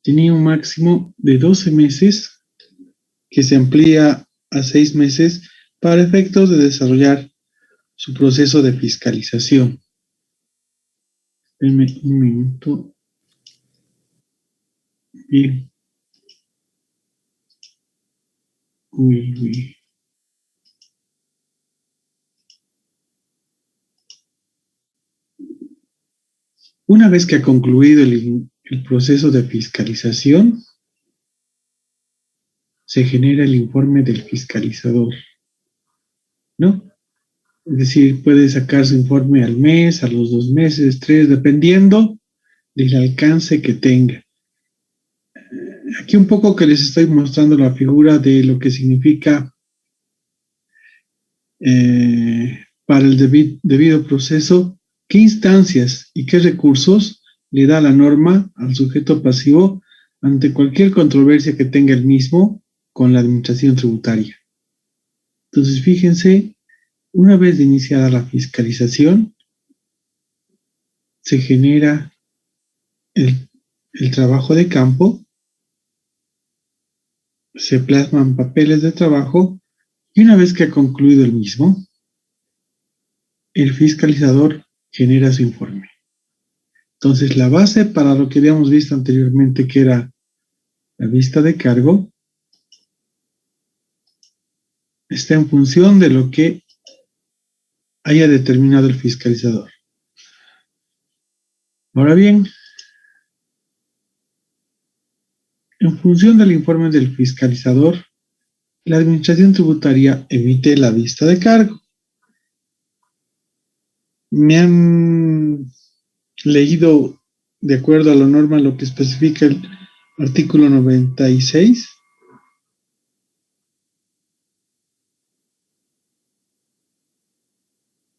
tenía un máximo de 12 meses que se amplía a 6 meses para efectos de desarrollar su proceso de fiscalización. Denme un minuto. Bien. Uy. Una vez que ha concluido el proceso de fiscalización, se genera el informe del fiscalizador, ¿no? Es decir, puede sacar su informe al mes, a los 2 meses, 3, dependiendo del alcance que tenga. Aquí un poco que les estoy mostrando la figura de lo que significa para el debido proceso, qué instancias y qué recursos le da la norma al sujeto pasivo ante cualquier controversia que tenga el mismo con la administración tributaria. Entonces, fíjense, una vez iniciada la fiscalización, se genera el trabajo de campo, se plasman papeles de trabajo y una vez que ha concluido el mismo, el fiscalizador genera su informe. Entonces, la base para lo que habíamos visto anteriormente, que era la vista de cargo, está en función de lo que haya determinado el fiscalizador. Ahora bien, en función del informe del fiscalizador, la administración tributaria emite la vista de cargo. Me han leído, de acuerdo a la norma, lo que especifica el artículo 96.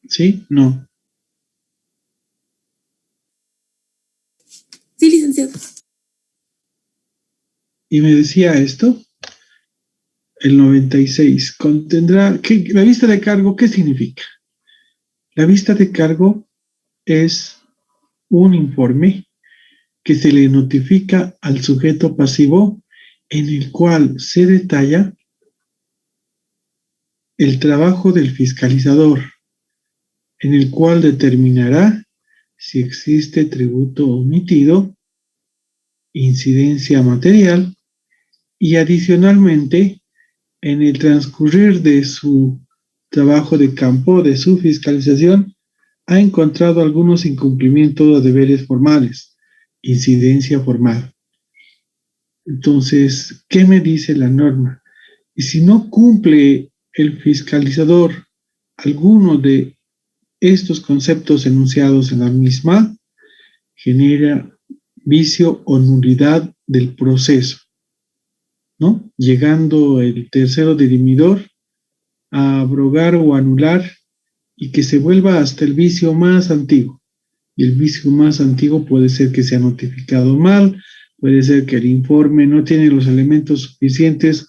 ¿Sí? No. Sí, licenciado. Y me decía esto, el 96, contendrá, la vista de cargo, ¿qué significa? La vista de cargo es un informe que se le notifica al sujeto pasivo en el cual se detalla el trabajo del fiscalizador, en el cual determinará si existe tributo omitido, incidencia material y adicionalmente en el transcurrir de su trabajo de campo, de su fiscalización, ha encontrado algunos incumplimientos de deberes formales, incidencia formal. Entonces, ¿qué me dice la norma? Y si no cumple el fiscalizador alguno de estos conceptos enunciados en la misma, genera vicio o nulidad del proceso, ¿no? Llegando el tercero dirimidor a abrogar o anular y que se vuelva hasta el vicio más antiguo. Y el vicio más antiguo puede ser que se ha notificado mal, puede ser que el informe no tiene los elementos suficientes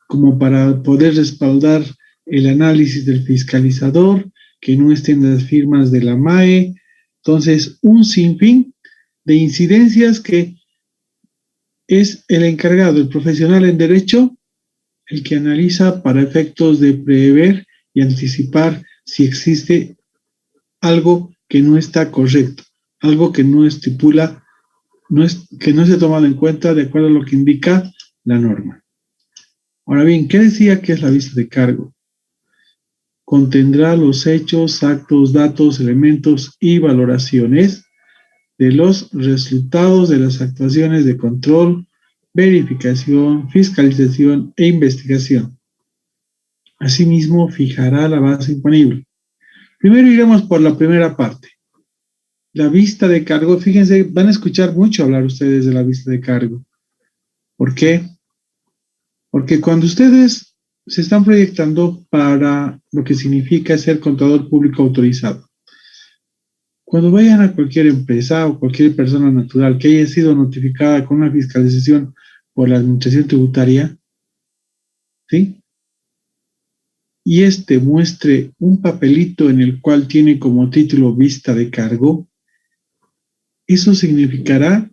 como para poder respaldar el análisis del fiscalizador, que no estén las firmas de la MAE. Entonces, un sinfín de incidencias que es el encargado, el profesional en derecho, el que analiza para efectos de prever y anticipar si existe algo que no está correcto, algo que no estipula, que no se ha tomado en cuenta de acuerdo a lo que indica la norma. Ahora bien, ¿qué decía que es la vista de cargo? Contendrá los hechos, actos, datos, elementos y valoraciones de los resultados de las actuaciones de control, verificación, fiscalización e investigación. Asimismo, fijará la base imponible. Primero iremos por la primera parte. La vista de cargo, fíjense, van a escuchar mucho hablar ustedes de la vista de cargo. ¿Por qué? Porque cuando ustedes se están proyectando para lo que significa ser contador público autorizado, cuando vayan a cualquier empresa o cualquier persona natural que haya sido notificada con una fiscalización por la administración tributaria, ¿sí? Y muestre un papelito en el cual tiene como título vista de cargo, eso significará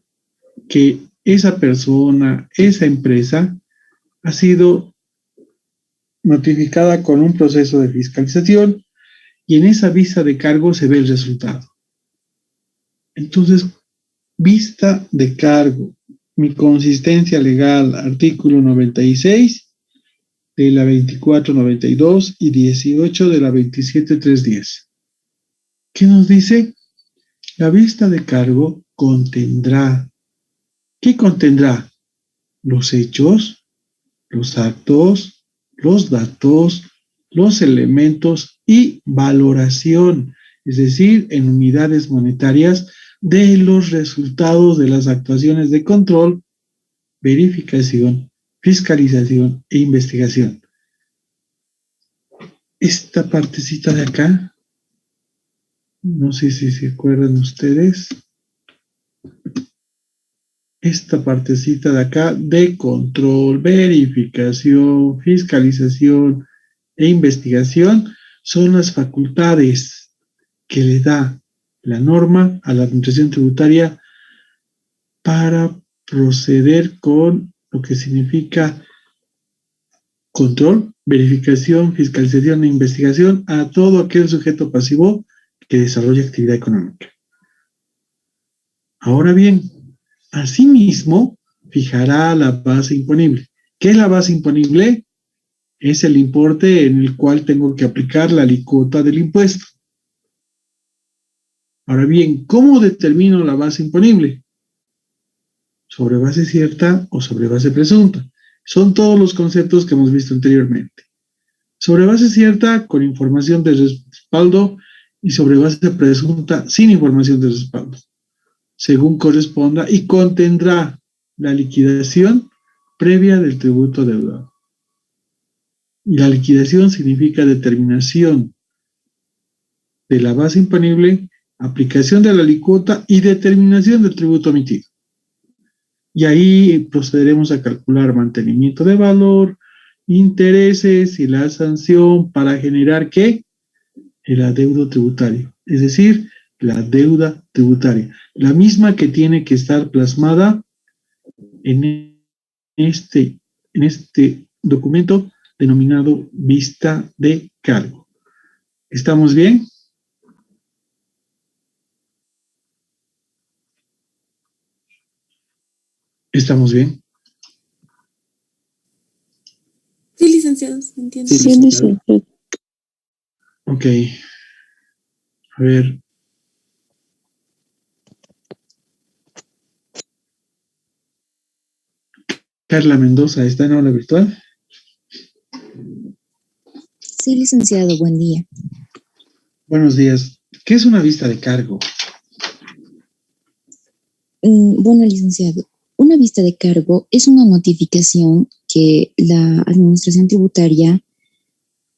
que esa persona, esa empresa, ha sido notificada con un proceso de fiscalización y en esa vista de cargo se ve el resultado. Entonces, vista de cargo, mi consistencia legal, artículo 96 de la 2492 y 18 de la 27310. ¿Qué nos dice? La vista de cargo contendrá. ¿Qué contendrá? Los hechos, los actos, los datos, los elementos y valoración, es decir, en unidades monetarias de los resultados de las actuaciones de control, verificación, fiscalización e investigación. Esta partecita de acá, no sé si se acuerdan ustedes, esta partecita de acá de control, verificación, fiscalización e investigación son las facultades que le da la norma a la Administración Tributaria para proceder con lo que significa control, verificación, fiscalización e investigación a todo aquel sujeto pasivo que desarrolla actividad económica. Ahora bien, asimismo, fijará la base imponible. ¿Qué es la base imponible? Es el importe en el cual tengo que aplicar la alícuota del impuesto. Ahora bien, ¿cómo determino la base imponible? Sobre base cierta o sobre base presunta. Son todos los conceptos que hemos visto anteriormente. Sobre base cierta, con información de respaldo, y sobre base presunta, sin información de respaldo, según corresponda, y contendrá la liquidación previa del tributo deudado. Y la liquidación significa determinación de la base imponible, aplicación de la alícuota y determinación del tributo emitido. Y ahí procederemos a calcular mantenimiento de valor, intereses y la sanción para generar ¿qué? El adeudo tributario, es decir, la deuda tributaria, la misma que tiene que estar plasmada en este documento denominado vista de cargo. ¿Estamos bien? ¿Estamos bien? Sí, licenciados, entiendo. Sí, licenciado. Ok. A ver. Carla Mendoza, ¿está en aula virtual? Sí, licenciado, buen día. Buenos días. ¿Qué es una vista de cargo? Bueno, licenciado, una vista de cargo es una notificación que la Administración Tributaria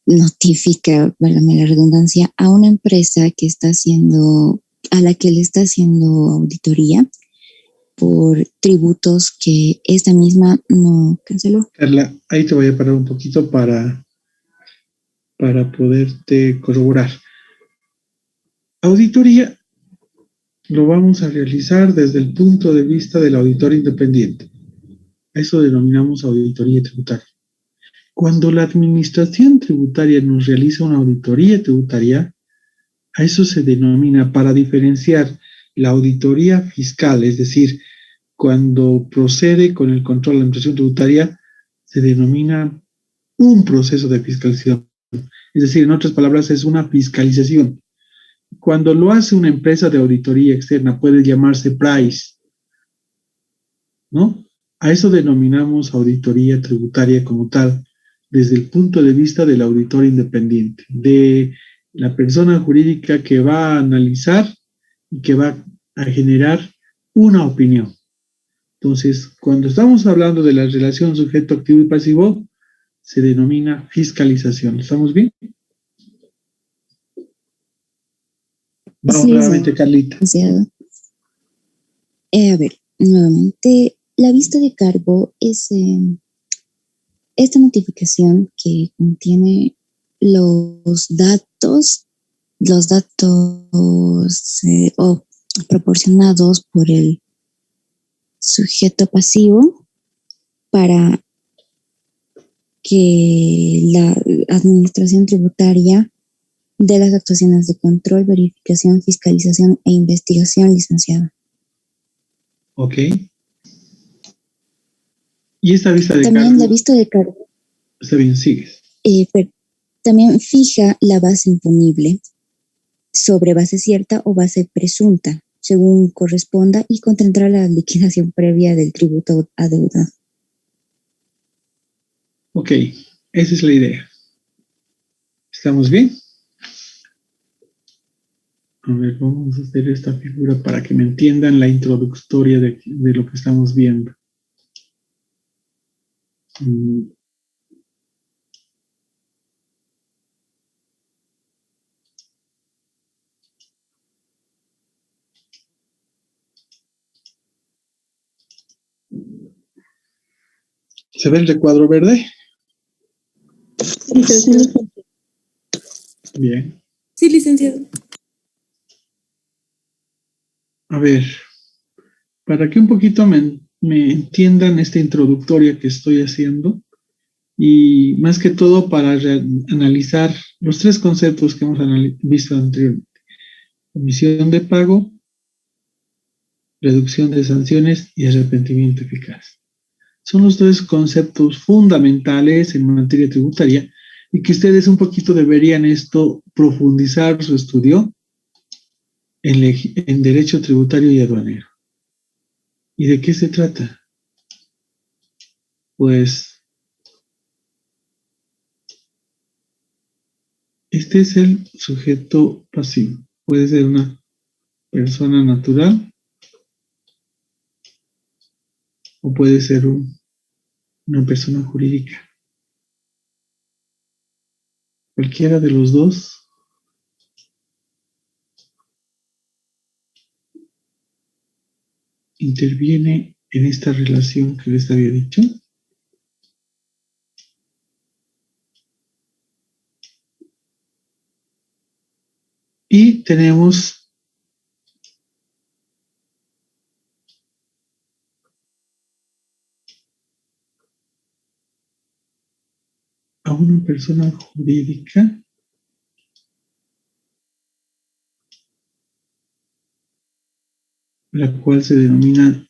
notifica, válgame la redundancia, a una empresa que está haciendo, a la que le está haciendo auditoría por tributos que esta misma no canceló. Carla, ahí te voy a parar un poquito para poderte corroborar. Auditoría lo vamos a realizar desde el punto de vista del auditor independiente. A eso denominamos auditoría tributaria. Cuando la administración tributaria nos realiza una auditoría tributaria, a eso se denomina, para diferenciar la auditoría fiscal, es decir, cuando procede con el control de la administración tributaria, se denomina un proceso de fiscalización. Es decir, en otras palabras, es una fiscalización. Cuando lo hace una empresa de auditoría externa, puede llamarse PRICE, ¿no? A eso denominamos auditoría tributaria como tal, desde el punto de vista del auditor independiente, de la persona jurídica que va a analizar y que va a generar una opinión. Entonces, cuando estamos hablando de la relación sujeto activo y pasivo, se denomina fiscalización. ¿Estamos bien? Vamos Sí, nuevamente, Carlita. Licenciado. A ver, nuevamente, la vista de cargo es esta notificación que contiene los datos proporcionados por el sujeto pasivo para que la administración tributaria de las actuaciones de control, verificación, fiscalización e investigación, licenciada. Ok. Y esta vista de También cargo. la vista de cargo. Está bien, sigues. También fija la base imponible sobre base cierta o base presunta, según corresponda, y contendrá la liquidación previa del tributo adeudado. Ok, esa es la idea. ¿Estamos bien? A ver, vamos a hacer esta figura para que me entiendan la introductoria de lo que estamos viendo. ¿Se ve el recuadro verde? Bien. Sí, licenciado. A ver, para que un poquito me entiendan esta introductoria que estoy haciendo, y más que todo para analizar los tres conceptos que hemos visto anteriormente: omisión de pago, reducción de sanciones y arrepentimiento eficaz. Son los tres conceptos fundamentales en materia tributaria y que ustedes un poquito deberían profundizar su estudio en derecho tributario y aduanero. ¿Y de qué se trata? Pues este es el sujeto pasivo. Puede ser una persona natural o puede ser una persona jurídica. Cualquiera de los dos interviene en esta relación que les había dicho. Y tenemos a una persona jurídica la cual se denomina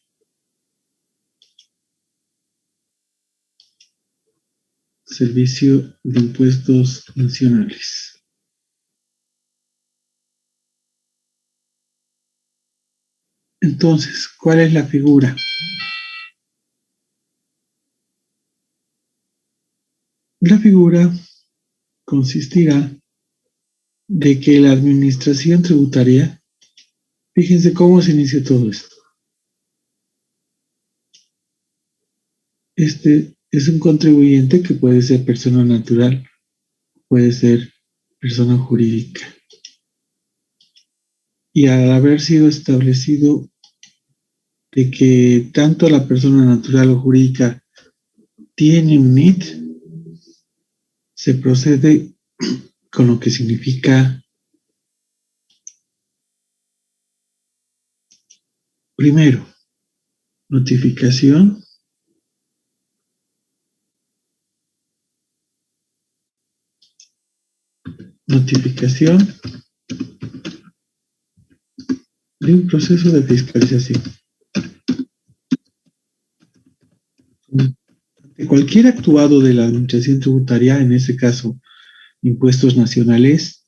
Servicio de Impuestos Nacionales. Entonces, ¿cuál es la figura? La figura consistirá de que la administración tributaria, fíjense cómo se inicia todo esto. Este es un contribuyente que puede ser persona natural, puede ser persona jurídica. Y al haber sido establecido de que tanto la persona natural o jurídica tiene un NIT, se procede con lo que significa, primero, notificación de un proceso de fiscalización. Cualquier actuado de la administración tributaria, en este caso, impuestos nacionales,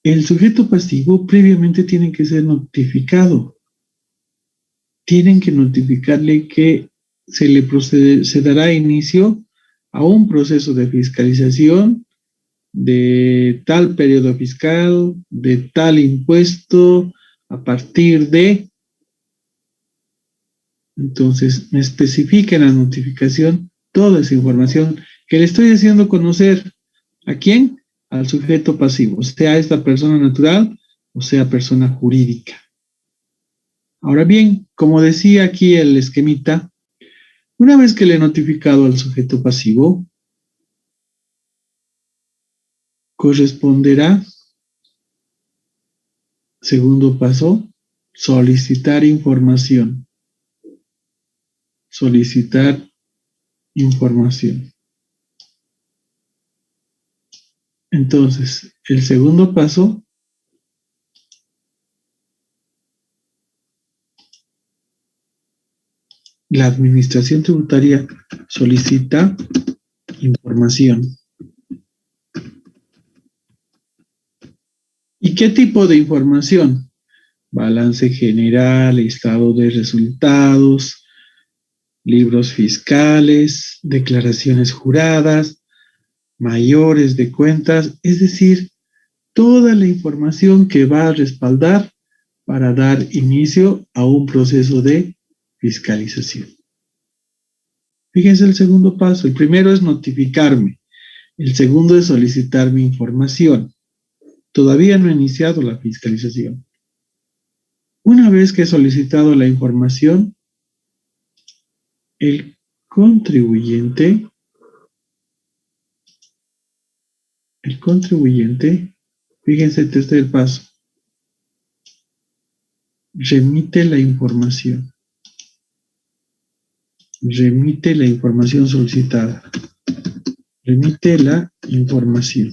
el sujeto pasivo previamente tiene que ser notificado. Tienen que notificarle que se dará inicio a un proceso de fiscalización de tal periodo fiscal, de tal impuesto, a partir de. Entonces, me especifica en la notificación toda esa información que le estoy haciendo conocer. ¿A quién? Al sujeto pasivo, sea esta persona natural o sea persona jurídica. Ahora bien, como decía aquí el esquemita, una vez que le he notificado al sujeto pasivo, corresponderá, segundo paso, solicitar información. solicitar información. Entonces, el segundo paso la administración tributaria solicita información. ¿Y qué tipo de información? Balance general, estado de resultados, libros fiscales, declaraciones juradas, mayores de cuentas, es decir, toda la información que va a respaldar para dar inicio a un proceso de fiscalización. Fíjense el segundo paso. El primero es notificarme. El segundo es solicitar mi información. Todavía no he iniciado la fiscalización. Una vez que he solicitado la información, el contribuyente, fíjense, este es el paso, remite la información. Remite la información solicitada. Remite la información.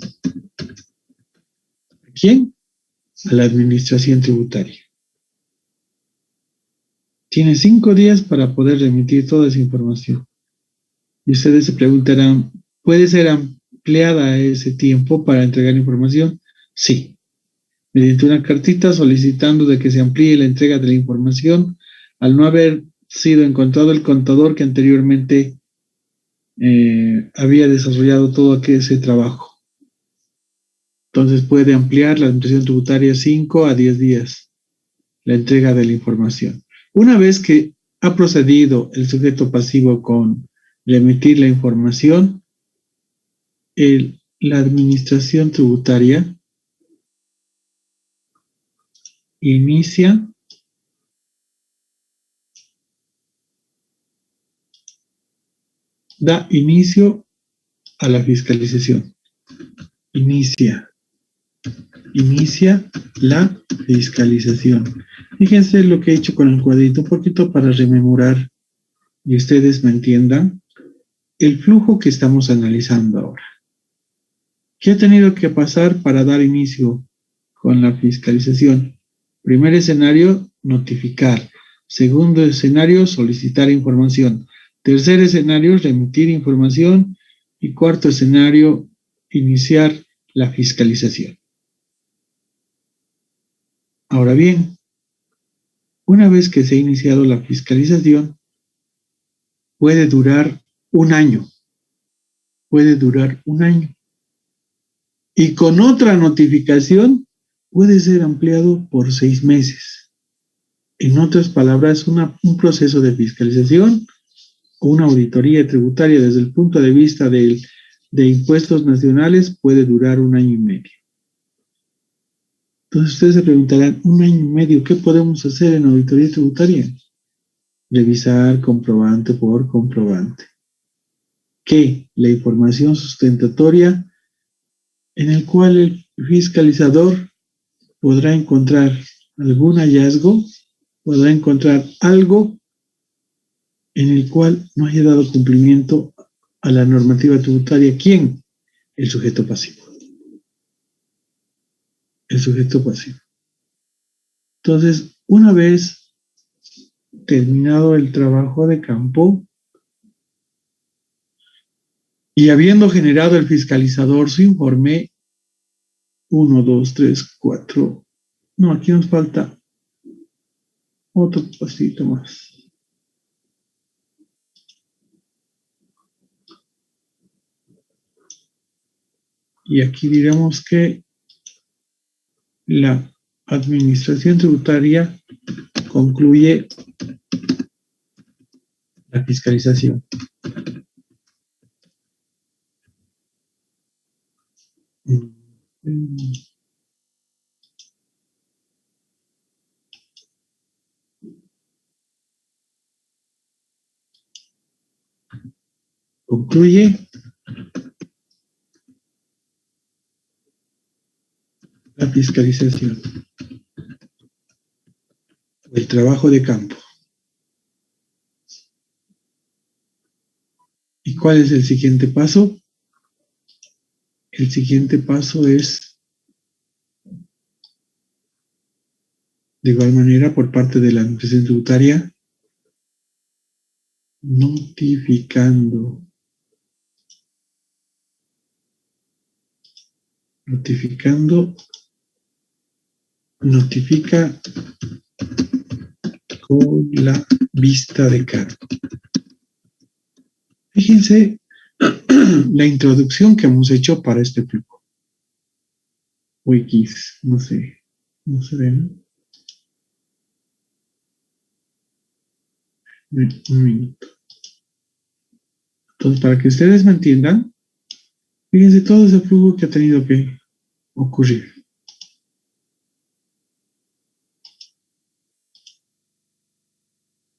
¿A quién? A la administración tributaria. Tiene 5 días para poder remitir toda esa información. Y ustedes se preguntarán, ¿puede ser ampliada ese tiempo para entregar información? Sí. Mediante una cartita solicitando de que se amplíe la entrega de la información al no haber sido encontrado el contador que anteriormente había desarrollado todo ese trabajo. Entonces puede ampliar la administración tributaria 5 a 10 días la entrega de la información. Una vez que ha procedido el sujeto pasivo con remitir la información, la administración tributaria da inicio a la fiscalización. Inicia la fiscalización. Fíjense lo que he hecho con el cuadrito, un poquito para rememorar y ustedes me entiendan el flujo que estamos analizando ahora. ¿Qué ha tenido que pasar para dar inicio con la fiscalización? Primer escenario, notificar. Segundo escenario, solicitar información. Tercer escenario, remitir información. Y cuarto escenario, iniciar la fiscalización. Ahora bien, una vez que se ha iniciado la fiscalización, puede durar un año. Puede durar un año. Y con otra notificación puede ser ampliado por 6 meses. En otras palabras, un proceso de fiscalización o una auditoría tributaria desde el punto de vista de impuestos nacionales puede durar un año y medio. Entonces ustedes se preguntarán, un año y medio, ¿qué podemos hacer en auditoría tributaria? Revisar comprobante por comprobante. Que la información sustentatoria en el cual el fiscalizador podrá encontrar algún hallazgo, podrá encontrar algo en el cual no haya dado cumplimiento a la normativa tributaria. ¿Quién? El sujeto pasivo. El sujeto pasivo. Entonces, una vez terminado el trabajo de campo y habiendo generado el fiscalizador su informe, 1, 2, 3, 4. No, aquí nos falta otro pasito más. Y aquí diremos que la administración tributaria concluye la fiscalización. Concluye la fiscalización. El trabajo de campo. ¿Y cuál es el siguiente paso? El siguiente paso es, de igual manera, por parte de la administración tributaria, notificando, notifica con la vista de cargo. Fíjense la introducción que hemos hecho para este flujo. Wikis, no sé, no se ven. Un minuto. Entonces, para que ustedes me entiendan, fíjense todo ese flujo que ha tenido que ocurrir.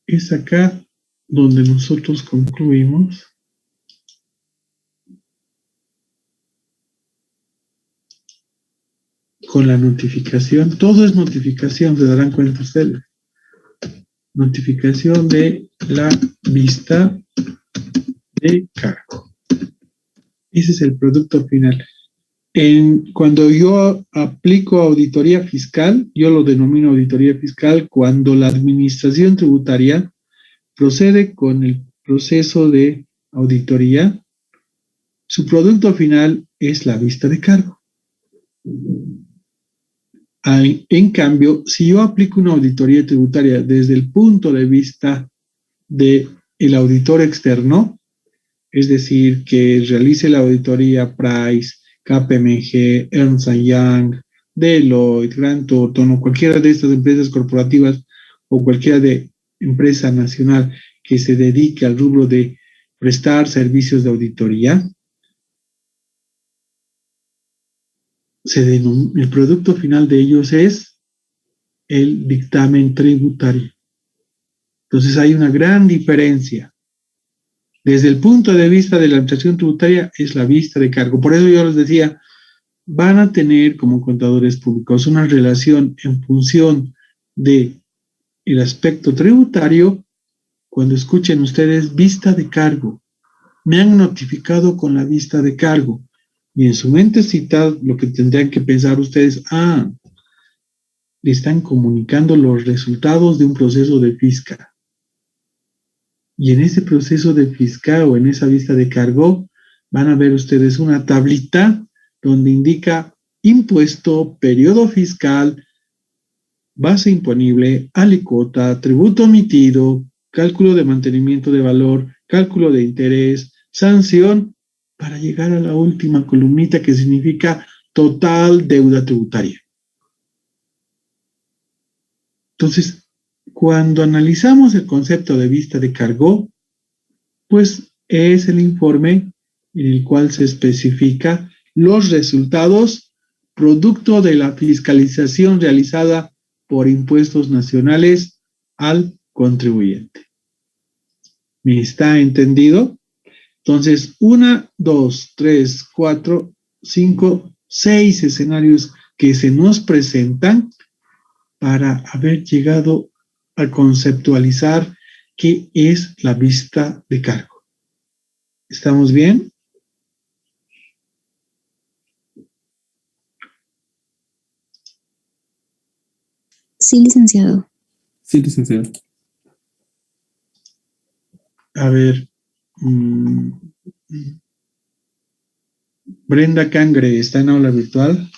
Es acá donde nosotros concluimos con la notificación. Todo es notificación, se darán cuenta ustedes. Notificación de la vista de cargo. Ese es el producto final. Cuando yo aplico auditoría fiscal, yo lo denomino auditoría fiscal cuando la administración tributaria procede con el proceso de auditoría. Su producto final es la vista de cargo. En cambio, si yo aplico una auditoría tributaria desde el punto de vista del auditor externo, es decir, que realice la auditoría Price, KPMG, Ernst Young, Deloitte, Grant Thornton o cualquiera de estas empresas corporativas o cualquiera de empresa nacional que se dedique al rubro de prestar servicios de auditoría, el producto final de ellos es el dictamen tributario. Entonces hay una gran diferencia. Desde el punto de vista de la administración tributaria es la vista de cargo. Por eso yo les decía, van a tener como contadores públicos una relación en función de el aspecto tributario. Cuando escuchen ustedes vista de cargo, me han notificado con la vista de cargo. Y en su mente cita lo que tendrían que pensar ustedes, le están comunicando los resultados de un proceso de fiscal. Y en ese proceso de fiscal o en esa vista de cargo, van a ver ustedes una tablita donde indica impuesto, periodo fiscal, base imponible, alícuota, tributo omitido, cálculo de mantenimiento de valor, cálculo de interés, sanción, para llegar a la última columnita que significa total deuda tributaria. Entonces, cuando analizamos el concepto de vista de cargo, pues es el informe en el cual se especifica los resultados producto de la fiscalización realizada por impuestos nacionales al contribuyente. ¿Me está entendido? Entonces, 1, 2, 3, 4, 5, 6 escenarios que se nos presentan para haber llegado a conceptualizar qué es la vista de cargo. ¿Estamos bien? Sí, licenciado. Sí, licenciado. A ver, Brenda Cangre, ¿está en aula virtual?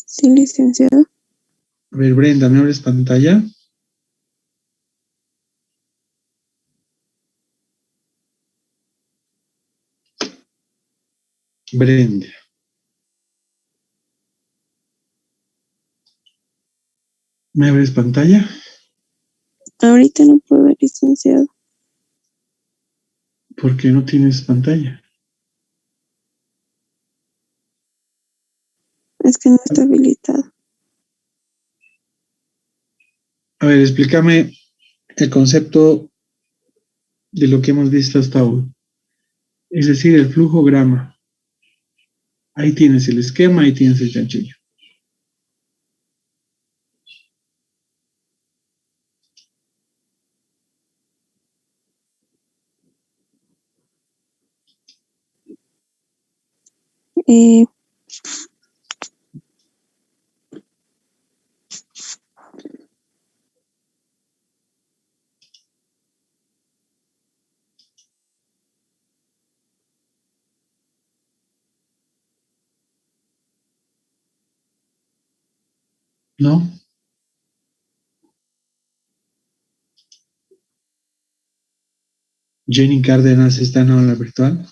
Sí, licenciado. A ver, Brenda, ¿me abres pantalla? Brenda. ¿Me abres pantalla? Ahorita no puedo ver, licenciado. ¿Por qué no tienes pantalla? Es que no está habilitado. A ver, explícame el concepto de lo que hemos visto hasta hoy. Es decir, el flujograma. Ahí tienes el esquema, ahí tienes el chanchullo. Eh, ¿No? Jenny Cárdenas está en aula virtual.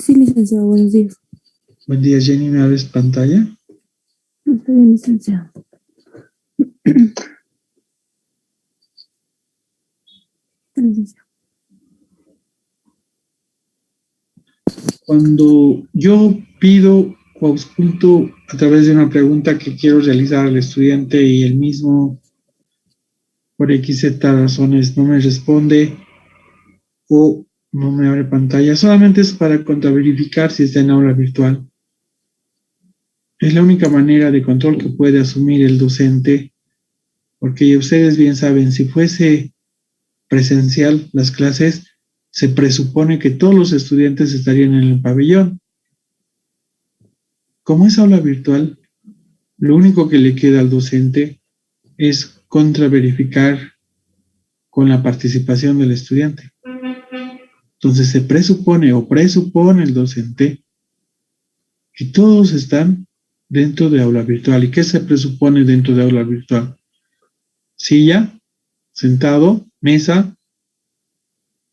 Sí, licenciado, buenos días. Buen día, Jenny, ¿me abres pantalla? Está bien, licenciado. Licenciado. Cuando yo pido o ausculto a través de una pregunta que quiero realizar al estudiante y el mismo, por XZ razones, no me responde o no me abre pantalla, solamente es para contraverificar si está en aula virtual. Es la única manera de control que puede asumir el docente, porque ustedes bien saben, si fuese presencial las clases, se presupone que todos los estudiantes estarían en el pabellón. Como es aula virtual, lo único que le queda al docente es contraverificar con la participación del estudiante. Entonces se presupone el docente que todos están dentro de aula virtual. ¿Y qué se presupone dentro de aula virtual? Silla, sentado, mesa,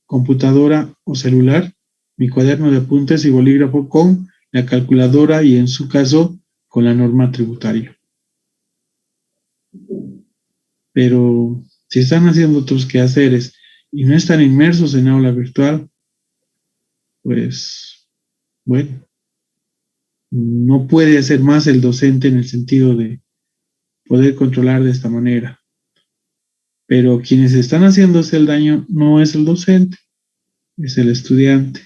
computadora o celular, mi cuaderno de apuntes y bolígrafo con la calculadora y en su caso con la norma tributaria. Pero si están haciendo otros quehaceres y no están inmersos en aula virtual, pues bueno, no puede hacer más el docente en el sentido de poder controlar de esta manera. Pero quienes están haciéndose el daño no es el docente, es el estudiante.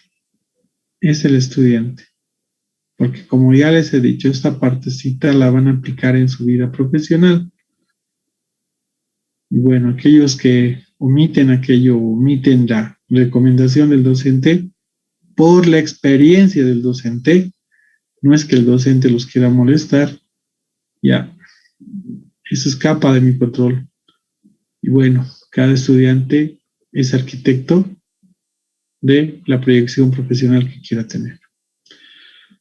Es el estudiante. Porque como ya les he dicho, esta partecita la van a aplicar en su vida profesional. Y bueno, aquellos que omiten aquello, omiten la recomendación del docente, por la experiencia del docente, no es que el docente los quiera molestar, ya, eso escapa de mi control. Y bueno, cada estudiante es arquitecto de la proyección profesional que quiera tener.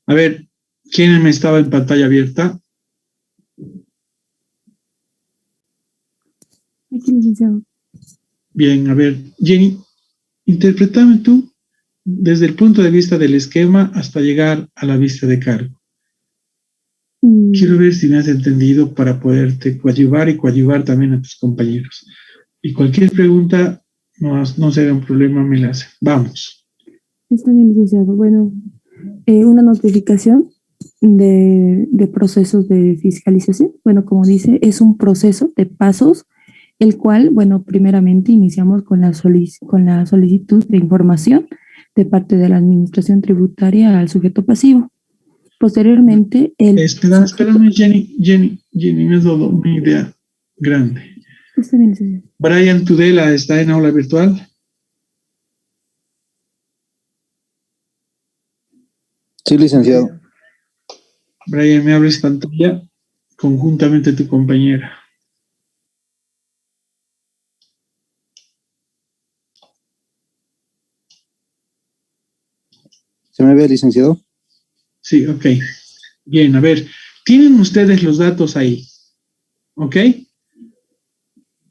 A ver, ¿quién me estaba en pantalla abierta? Aquí, licenciado. Bien, a ver, Jenny, interpretame tú desde el punto de vista del esquema hasta llegar a la vista de cargo. Quiero ver si me has entendido para poderte coadyuvar y coadyuvar también a tus compañeros. Y cualquier pregunta, no será un problema, me la hace. Vamos. Está bien, licenciado. Bueno, una notificación de procesos de fiscalización. Bueno, como dice, es un proceso de pasos, el cual, bueno, primeramente iniciamos con la solicitud de información de parte de la Administración Tributaria al sujeto pasivo. Posteriormente, Espérame, Jenny, me has dado una idea grande. Está bien, licenciado. Brian Tudela está en aula virtual. Sí, licenciado. Brian, me abres pantalla conjuntamente tu compañera. ¿Se me ve, licenciado? Sí, ok. Bien, a ver, tienen ustedes los datos ahí, ¿ok?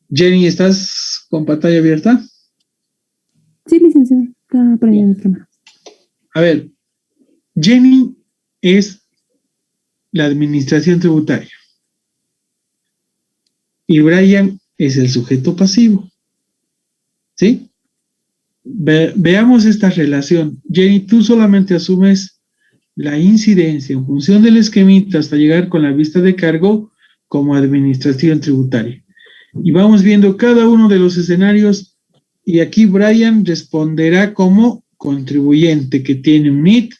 Jenny, ¿estás con pantalla abierta? Sí, licenciado. Está prendiendo mi cámara. A ver, Jenny es la administración tributaria y Brian es el sujeto pasivo, ¿sí? Veamos esta relación. Jenny, tú solamente asumes la incidencia en función del esquemita hasta llegar con la vista de cargo como administración tributaria. Y vamos viendo cada uno de los escenarios y aquí Brian responderá como contribuyente que tiene un NIT,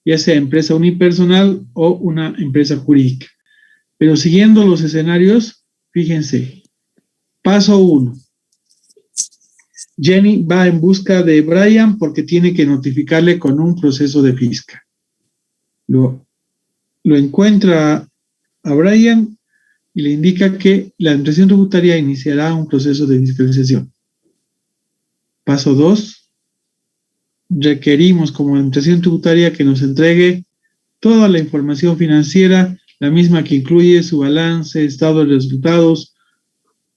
ya sea empresa unipersonal o una empresa jurídica. Pero siguiendo los escenarios, fíjense, paso 1. Jenny va en busca de Brian porque tiene que notificarle con un proceso de fiscal. Lo encuentra a Brian y le indica que la administración tributaria iniciará un proceso de fiscalización. Paso 2. Requerimos como administración tributaria que nos entregue toda la información financiera, la misma que incluye su balance, estado de resultados,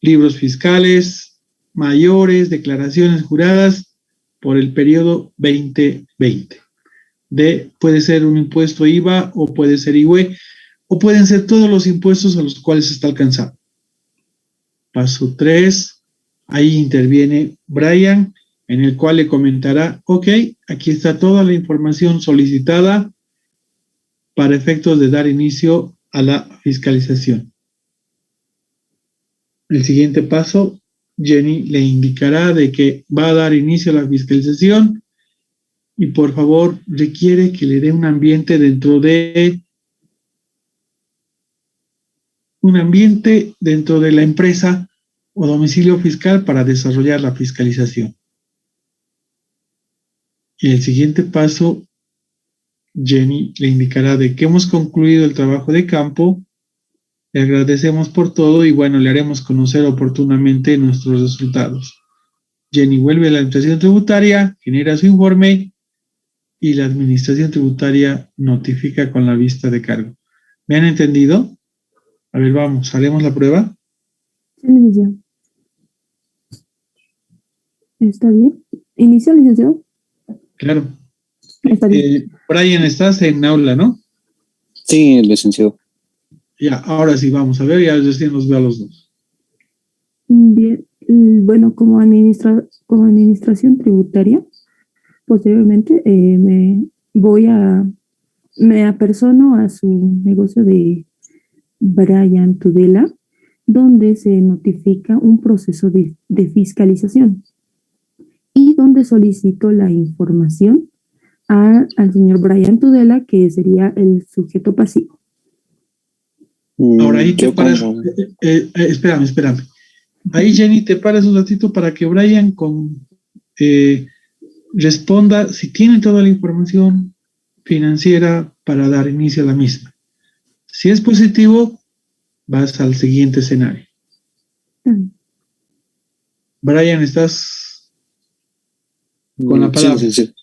libros fiscales, mayores, declaraciones juradas por el periodo 2020. Puede ser un impuesto IVA o puede ser IUE o pueden ser todos los impuestos a los cuales se está alcanzando. Paso 3, ahí interviene Brian, en el cual le comentará, ok, aquí está toda la información solicitada para efectos de dar inicio a la fiscalización. El siguiente paso, Jenny le indicará de que va a dar inicio a la fiscalización y por favor requiere que le dé un ambiente dentro de la empresa o domicilio fiscal para desarrollar la fiscalización. Y el siguiente paso, Jenny le indicará de que hemos concluido el trabajo de campo, le agradecemos por todo y bueno, le haremos conocer oportunamente nuestros resultados. Jenny vuelve a la administración tributaria, genera su informe y la administración tributaria notifica con la vista de cargo. ¿Me han entendido? A ver, vamos, haremos la prueba. Sí, licenciado. ¿Está bien? ¿Inicia, licenciado? Claro. Está bien. Brian, estás en aula, ¿no? Sí, licenciado. Ya, ahora sí, vamos a ver, ya recién los veo a los dos. Bien, bueno, como administración tributaria, posteriormente me apersono a su negocio de Brian Tudela, donde se notifica un proceso de fiscalización y donde solicito la información al señor Brian Tudela, que sería el sujeto pasivo. Ahora ahí te paras, espérame. Ahí, Jenny, te paras un ratito para que Brian responda si tiene toda la información financiera para dar inicio a la misma. Si es positivo, vas al siguiente escenario. Brian, estás con la palabra. Sí.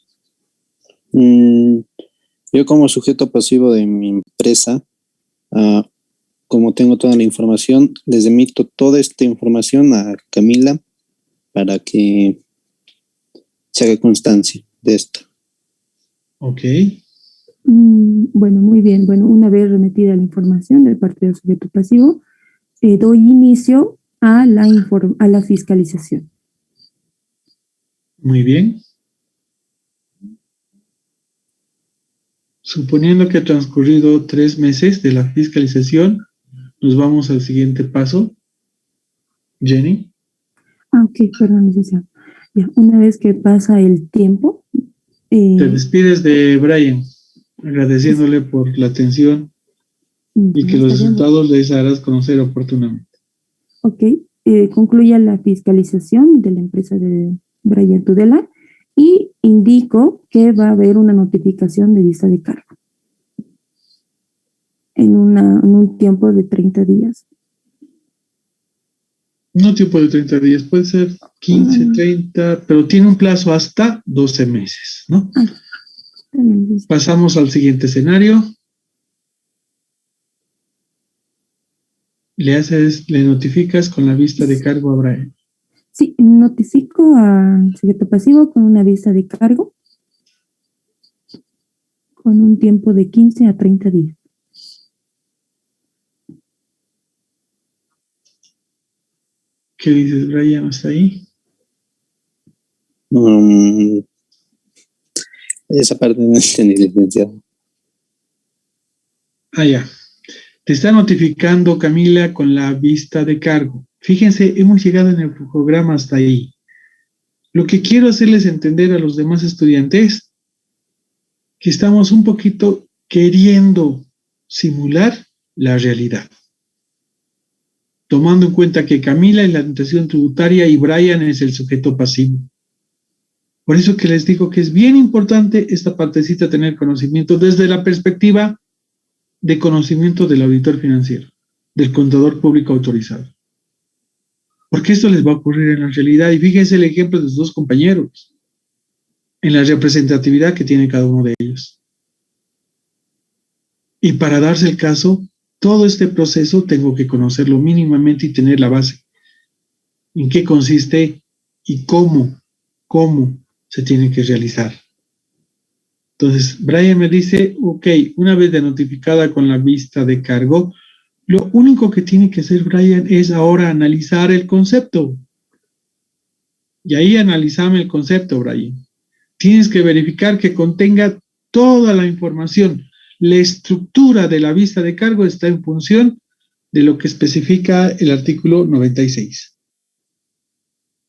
Yo como sujeto pasivo de mi empresa, como tengo toda la información, les emito toda esta información a Camila para que se haga constancia de esto. Ok. Bueno, muy bien. Bueno, una vez remitida la información de parte del sujeto pasivo, doy inicio a la fiscalización. Muy bien. Suponiendo que ha transcurrido 3 meses de la fiscalización, nos vamos al siguiente paso. Jenny. Ok, perdón, licenciado. Ya, una vez que pasa el tiempo. Te despides de Brian, agradeciéndole por la atención y que los resultados les harás conocer oportunamente. Ok, concluya la fiscalización de la empresa de Brian Tudela y indico que va a haber una notificación de vista de cargo en un tiempo de 30 días. No tiempo de 30 días, puede ser 15, 30, pero tiene un plazo hasta 12 meses, ¿no? Pasamos al siguiente escenario. Le notificas con la vista de cargo a Brian. Sí, notifico al sujeto pasivo con una vista de cargo con un tiempo de 15 a 30 días. ¿Qué dices, Brian, hasta ahí? Esa parte no entendí, licenciado. Ya. Te está notificando Camila con la vista de cargo. Fíjense, hemos llegado en el programa hasta ahí. Lo que quiero hacerles entender a los demás estudiantes que estamos un poquito queriendo simular la realidad, tomando en cuenta que Camila es la administración tributaria y Brian es el sujeto pasivo. Por eso que les digo que es bien importante esta partecita, tener conocimiento desde la perspectiva de conocimiento del auditor financiero, del contador público autorizado. Porque esto les va a ocurrir en la realidad. Y fíjense el ejemplo de los dos compañeros, en la representatividad que tiene cada uno de ellos. Y para darse el caso, todo este proceso tengo que conocerlo mínimamente y tener la base. En qué consiste y cómo se tiene que realizar. Entonces, Brian me dice, ok, una vez de notificada con la vista de cargo, lo único que tiene que hacer Brian es ahora analizar el concepto. Y ahí analizame el concepto, Brian. Tienes que verificar que contenga toda la información. La estructura de la vista de cargo está en función de lo que especifica el artículo 96.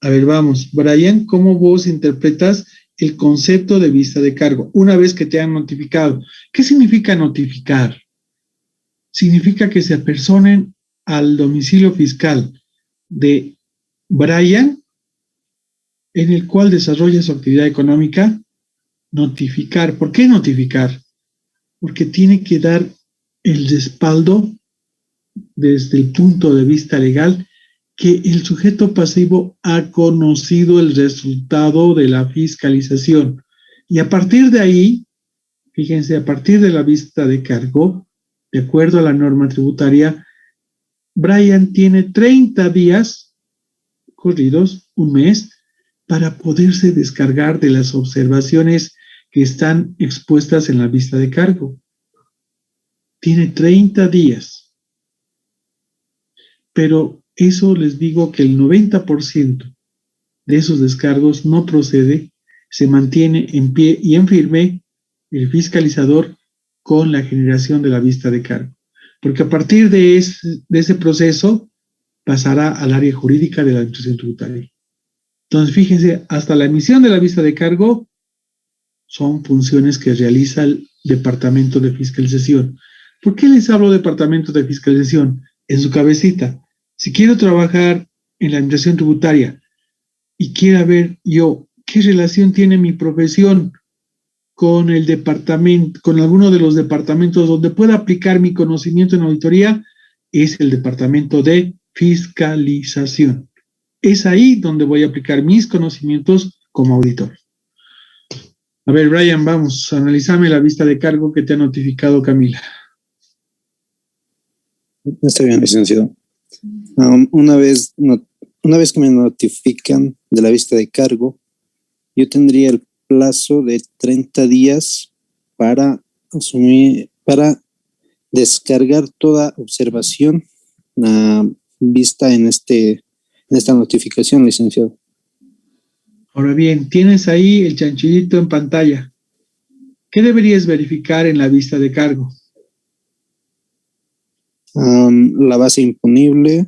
A ver, vamos. Brian, ¿cómo vos interpretas el concepto de vista de cargo una vez que te han notificado? ¿Qué significa notificar? Significa que se apersonen al domicilio fiscal de Brian, en el cual desarrolla su actividad económica. Notificar. ¿Por qué notificar? Porque tiene que dar el respaldo desde el punto de vista legal que el sujeto pasivo ha conocido el resultado de la fiscalización. Y a partir de ahí, fíjense, a partir de la vista de cargo, de acuerdo a la norma tributaria, Brian tiene 30 días corridos, un mes, para poderse descargar de las observaciones que están expuestas en la vista de cargo. Tiene 30 días. Pero eso les digo que el 90% de esos descargos no procede, se mantiene en pie y en firme el fiscalizador con la generación de la vista de cargo. Porque a partir de ese proceso pasará al área jurídica de la administración tributaria. Entonces, fíjense, hasta la emisión de la vista de cargo son funciones que realiza el Departamento de Fiscalización. ¿Por qué les hablo de Departamento de Fiscalización? En su cabecita. Si quiero trabajar en la administración tributaria y quiero ver yo qué relación tiene mi profesión con el departamento, con alguno de los departamentos donde pueda aplicar mi conocimiento en auditoría, es el Departamento de Fiscalización. Es ahí donde voy a aplicar mis conocimientos como auditor. A ver, Brian, vamos, analizame la vista de cargo que te ha notificado Camila. Está bien, licenciado. Una vez que me notifican de la vista de cargo, yo tendría el plazo de 30 días para descargar toda observación vista en esta notificación, licenciado. Ahora bien, tienes ahí el chanchillito en pantalla. ¿Qué deberías verificar en la vista de cargo? La base imponible,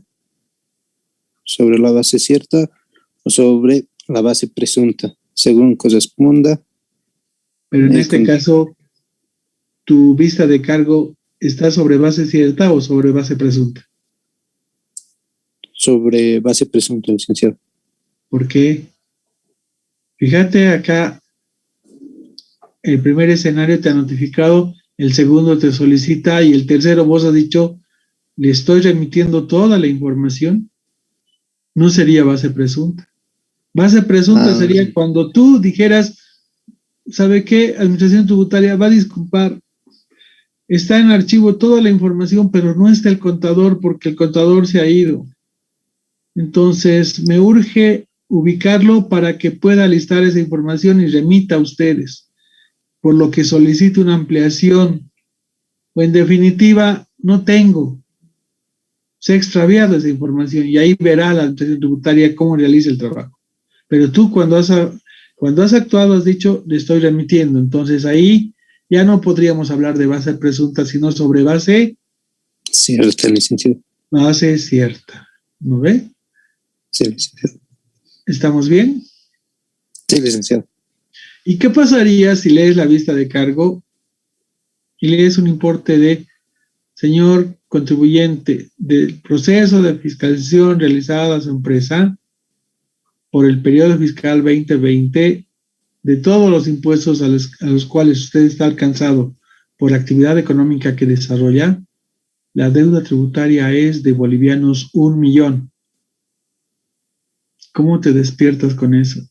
sobre la base cierta o sobre la base presunta, según corresponda. Pero en este caso, ¿tu vista de cargo está sobre base cierta o sobre base presunta? Sobre base presunta, licenciado. ¿Por qué? Fíjate acá, el primer escenario te ha notificado, el segundo te solicita y el tercero vos has dicho, le estoy remitiendo toda la información. No sería base presunta. Base presunta sería cuando tú dijeras, ¿sabe qué? Administración tributaria va a disculpar, está en archivo toda la información, pero no está el contador porque el contador se ha ido. Entonces, me urge ubicarlo para que pueda listar esa información y remita a ustedes, por lo que solicito una ampliación. O en definitiva, no tengo. Se ha extraviado esa información y ahí verá la administración tributaria cómo realiza el trabajo. Pero tú cuando has actuado has dicho, le estoy remitiendo. Entonces ahí ya no podríamos hablar de base presunta, sino sobre base cierta, licenciado. Base cierta. ¿No ve? Sí, licenciado. ¿Estamos bien? Sí, licenciado. ¿Y qué pasaría si lees la vista de cargo y lees un importe de señor contribuyente del proceso de fiscalización realizado a su empresa por el periodo fiscal 2020 de todos los impuestos a los cuales usted está alcanzado por la actividad económica que desarrolla, la deuda tributaria es de bolivianos 1.000.000. ¿Cómo te despiertas con eso?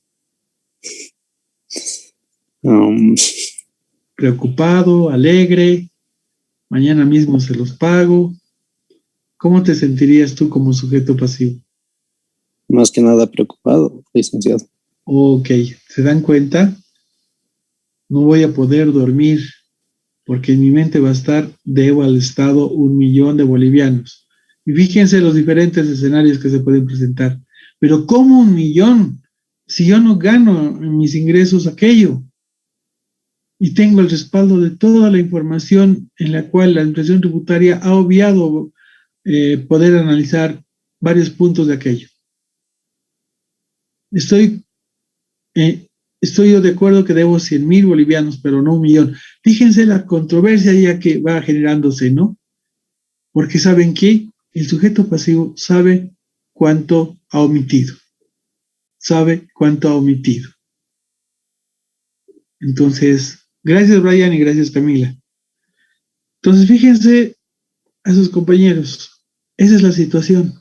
¿Preocupado, alegre? Mañana mismo se los pago. ¿Cómo te sentirías tú como sujeto pasivo? Más que nada preocupado, licenciado. Ok, ¿se dan cuenta? No voy a poder dormir porque en mi mente va a estar, debo al Estado 1.000.000 de bolivianos. Y fíjense los diferentes escenarios que se pueden presentar. Pero ¿cómo 1.000.000 si yo no gano en mis ingresos aquello? Y tengo el respaldo de toda la información en la cual la administración tributaria ha obviado poder analizar varios puntos de aquello. Estoy yo de acuerdo que debo 100.000 bolivianos, pero no 1.000.000. Fíjense la controversia ya que va generándose, ¿no? Porque ¿saben qué? El sujeto pasivo sabe cuánto ha omitido. Sabe cuánto ha omitido. Entonces, gracias Brian y gracias Camila. Entonces, fíjense a sus compañeros. Esa es la situación.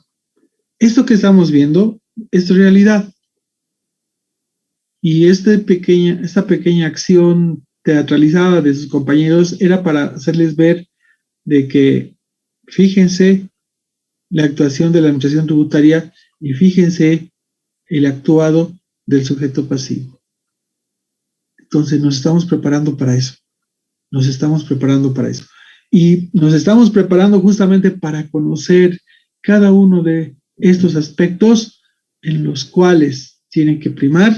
Esto que estamos viendo es realidad. Y esta pequeña acción teatralizada de sus compañeros era para hacerles ver de que fíjense la actuación de la administración tributaria y fíjense el actuado del sujeto pasivo. Entonces nos estamos preparando para eso. Nos estamos preparando para eso. Y nos estamos preparando justamente para conocer cada uno de estos aspectos en los cuales tiene que primar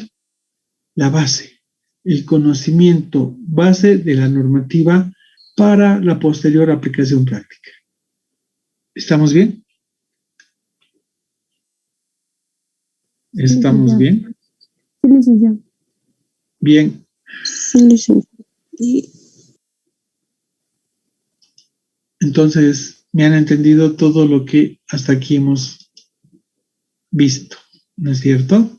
la base, el conocimiento base de la normativa para la posterior aplicación práctica. ¿Estamos bien? ¿Estamos bien? Sí, licenciado. Bien. Sí, licenciado. Entonces, me han entendido todo lo que hasta aquí hemos visto, ¿no es cierto?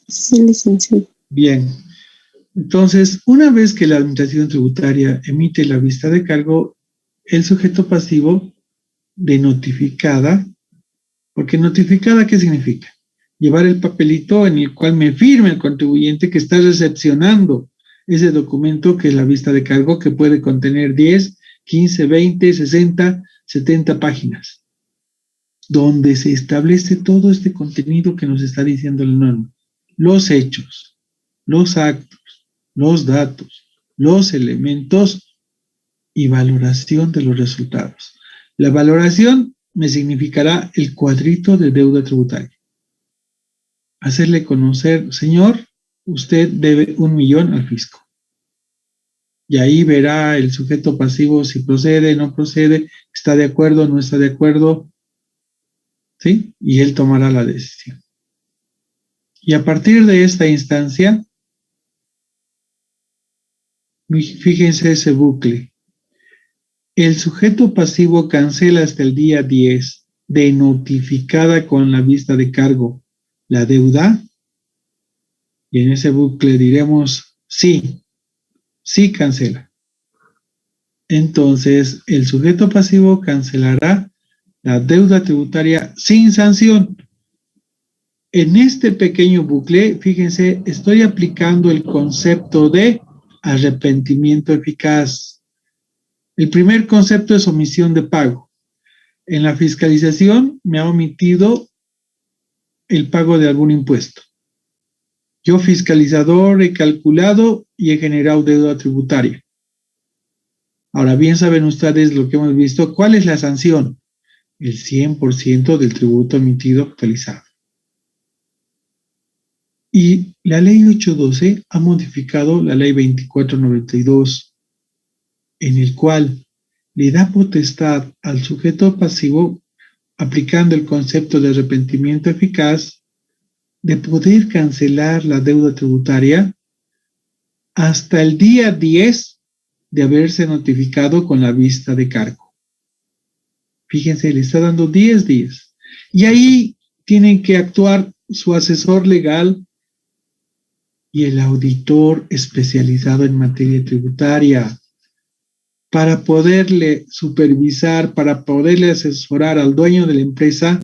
Sí, licenciado. Bien. Entonces, una vez que la administración tributaria emite la vista de cargo, el sujeto pasivo de notificada, porque notificada, ¿qué significa? Llevar el papelito en el cual me firma el contribuyente que está recepcionando ese documento que es la vista de cargo, que puede contener 10, 15, 20, 60, 70 páginas, donde se establece todo este contenido que nos está diciendo el norma. Los hechos, los actos, los datos, los elementos y valoración de los resultados. La valoración me significará el cuadrito de deuda tributaria. Hacerle conocer, señor, usted debe 1.000.000 al fisco. Y ahí verá el sujeto pasivo si procede, no procede, está de acuerdo, no está de acuerdo, ¿sí? Y él tomará la decisión. Y a partir de esta instancia, fíjense ese bucle. El sujeto pasivo cancela hasta el día 10 de notificada con la vista de cargo la deuda, y en ese bucle diremos sí, sí cancela. Entonces, el sujeto pasivo cancelará la deuda tributaria sin sanción. En este pequeño bucle, fíjense, estoy aplicando el concepto de arrepentimiento eficaz. El primer concepto es omisión de pago. En la fiscalización me ha omitido el pago de algún impuesto. Yo, fiscalizador, he calculado y he generado deuda tributaria. Ahora bien, saben ustedes lo que hemos visto. ¿Cuál es la sanción? El 100% del tributo emitido actualizado. Y la ley 812 ha modificado la ley 2492, en el cual le da potestad al sujeto pasivo, aplicando el concepto de arrepentimiento eficaz, de poder cancelar la deuda tributaria hasta el día 10 de haberse notificado con la vista de cargo. Fíjense, le está dando 10 días. Y ahí tienen que actuar su asesor legal y el auditor especializado en materia tributaria, para poderle supervisar, para poderle asesorar al dueño de la empresa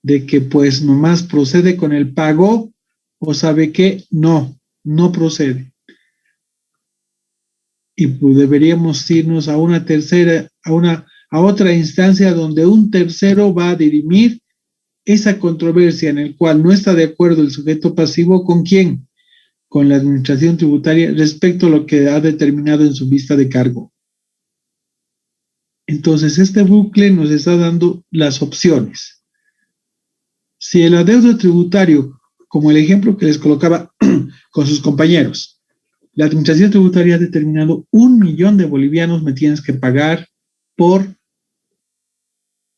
de que pues nomás procede con el pago o sabe que no procede. Y pues deberíamos irnos a una tercera, a otra instancia donde un tercero va a dirimir esa controversia en el cual no está de acuerdo el sujeto pasivo. ¿Con quién? Con la administración tributaria respecto a lo que ha determinado en su vista de cargo. Entonces, este bucle nos está dando las opciones. Si el adeudo tributario, como el ejemplo que les colocaba con sus compañeros, la administración tributaria ha determinado 1 millón de bolivianos me tienes que pagar por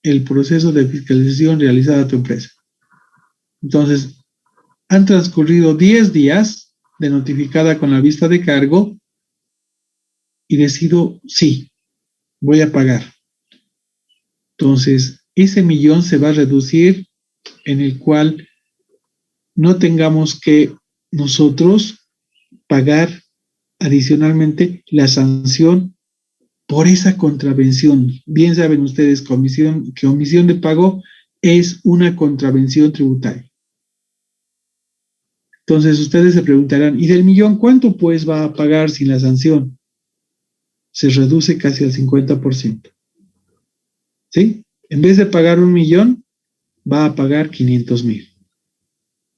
el proceso de fiscalización realizado a tu empresa. Entonces, han transcurrido 10 días de notificada con la vista de cargo y decido, sí, voy a pagar. Entonces, ese millón se va a reducir en el cual no tengamos que nosotros pagar adicionalmente la sanción por esa contravención. Bien saben ustedes que omisión de pago es una contravención tributaria. Entonces ustedes se preguntarán, ¿y del millón cuánto pues va a pagar sin la sanción? Se reduce casi al 50%. ¿Sí? En vez de pagar 1 millón, va a pagar 500,000.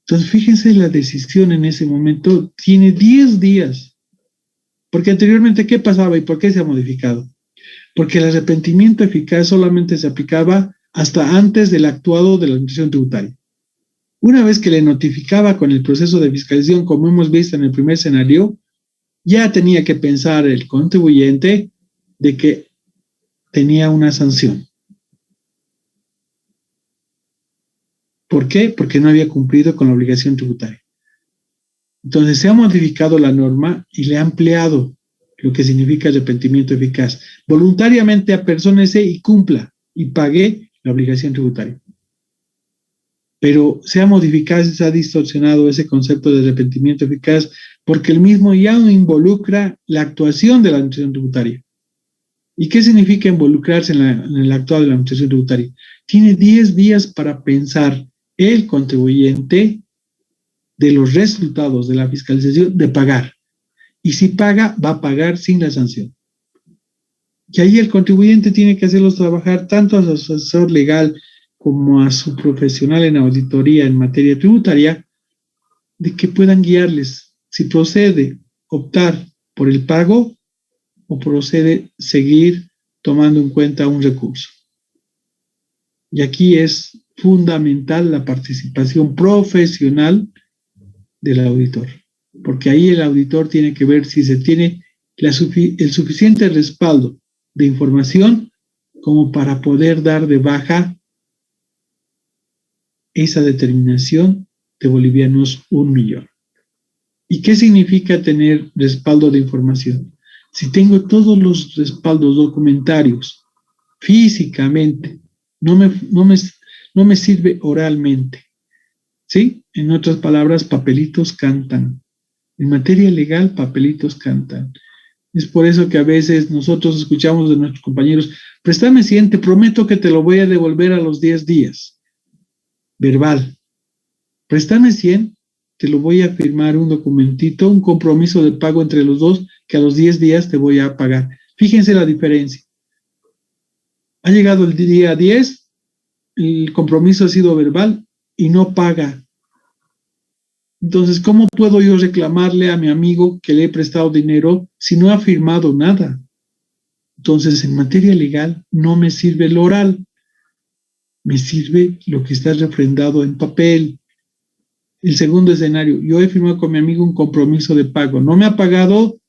Entonces fíjense, la decisión en ese momento tiene 10 días. Porque anteriormente, ¿qué pasaba y por qué se ha modificado? Porque el arrepentimiento eficaz solamente se aplicaba hasta antes del actuado de la administración tributaria. Una vez que le notificaba con el proceso de fiscalización, como hemos visto en el primer escenario, ya tenía que pensar el contribuyente de que tenía una sanción. ¿Por qué? Porque no había cumplido con la obligación tributaria. Entonces se ha modificado la norma y le ha ampliado lo que significa arrepentimiento eficaz. Voluntariamente apérsonese y cumpla y pague la obligación tributaria. Pero se ha modificado, se ha distorsionado ese concepto de arrepentimiento eficaz porque el mismo ya involucra la actuación de la administración tributaria. ¿Y qué significa involucrarse en el actuado de la administración tributaria? Tiene 10 días para pensar el contribuyente de los resultados de la fiscalización de pagar. Y si paga, va a pagar sin la sanción. Y ahí el contribuyente tiene que hacerlos trabajar tanto a su asesor legal como a su profesional en auditoría en materia tributaria, de que puedan guiarles si procede optar por el pago o procede seguir tomando en cuenta un recurso. Y aquí es fundamental la participación profesional del auditor, porque ahí el auditor tiene que ver si se tiene el suficiente respaldo de información como para poder dar de baja esa determinación de bolivianos 1 millón. ¿Y qué significa tener respaldo de información? Si tengo todos los respaldos documentarios físicamente, no me sirve oralmente. ¿Sí? En otras palabras, papelitos cantan. En materia legal, papelitos cantan. Es por eso que a veces nosotros escuchamos de nuestros compañeros, préstame 100, te prometo que te lo voy a devolver a los 10 días. Verbal. Préstame 100, te lo voy a firmar un documentito, un compromiso de pago entre los dos, que a los 10 días te voy a pagar. Fíjense la diferencia. Ha llegado el día 10, el compromiso ha sido verbal y no paga. Entonces, ¿cómo puedo yo reclamarle a mi amigo que le he prestado dinero si no ha firmado nada? Entonces, en materia legal no me sirve el oral, me sirve lo que está refrendado en papel. El segundo escenario, yo he firmado con mi amigo un compromiso de pago, no me ha pagado,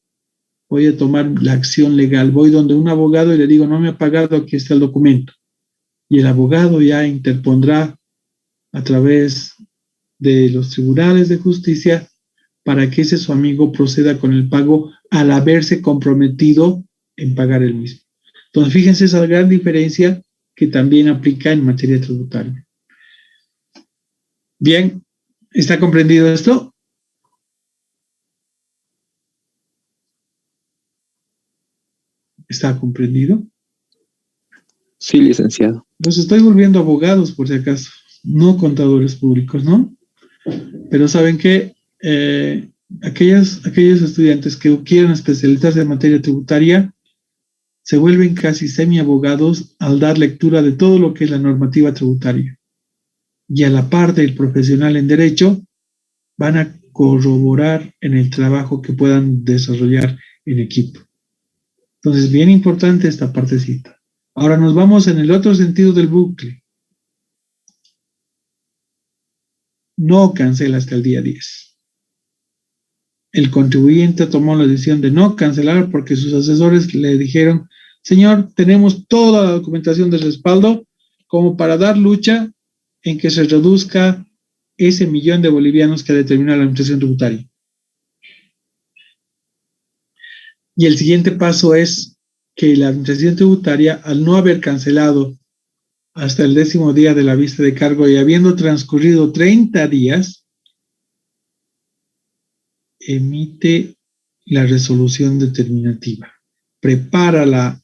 voy a tomar la acción legal, voy donde un abogado y le digo, no me ha pagado, aquí está el documento. Y el abogado ya interpondrá a través de los tribunales de justicia para que ese su amigo proceda con el pago al haberse comprometido en pagar el mismo. Entonces, fíjense esa gran diferencia que también aplica en materia tributaria. Bien, ¿está comprendido esto? ¿Está comprendido? Sí, licenciado. Los estoy volviendo abogados, por si acaso, no contadores públicos, ¿no? Pero ¿saben qué? Aquellos estudiantes que quieran especializarse en materia tributaria se vuelven casi semi-abogados al dar lectura de todo lo que es la normativa tributaria. Y a la par del profesional en derecho, van a corroborar en el trabajo que puedan desarrollar en equipo. Entonces, bien importante esta partecita. Ahora nos vamos en el otro sentido del bucle. No cancela hasta el día 10. El contribuyente tomó la decisión de no cancelar porque sus asesores le dijeron, señor, tenemos toda la documentación de respaldo como para dar lucha en que se reduzca ese 1.000.000 de bolivianos que determina la administración tributaria. Y el siguiente paso es que la administración tributaria, al no haber cancelado hasta el 10º día de la vista de cargo y habiendo transcurrido 30 días, emite la resolución determinativa. Prepara la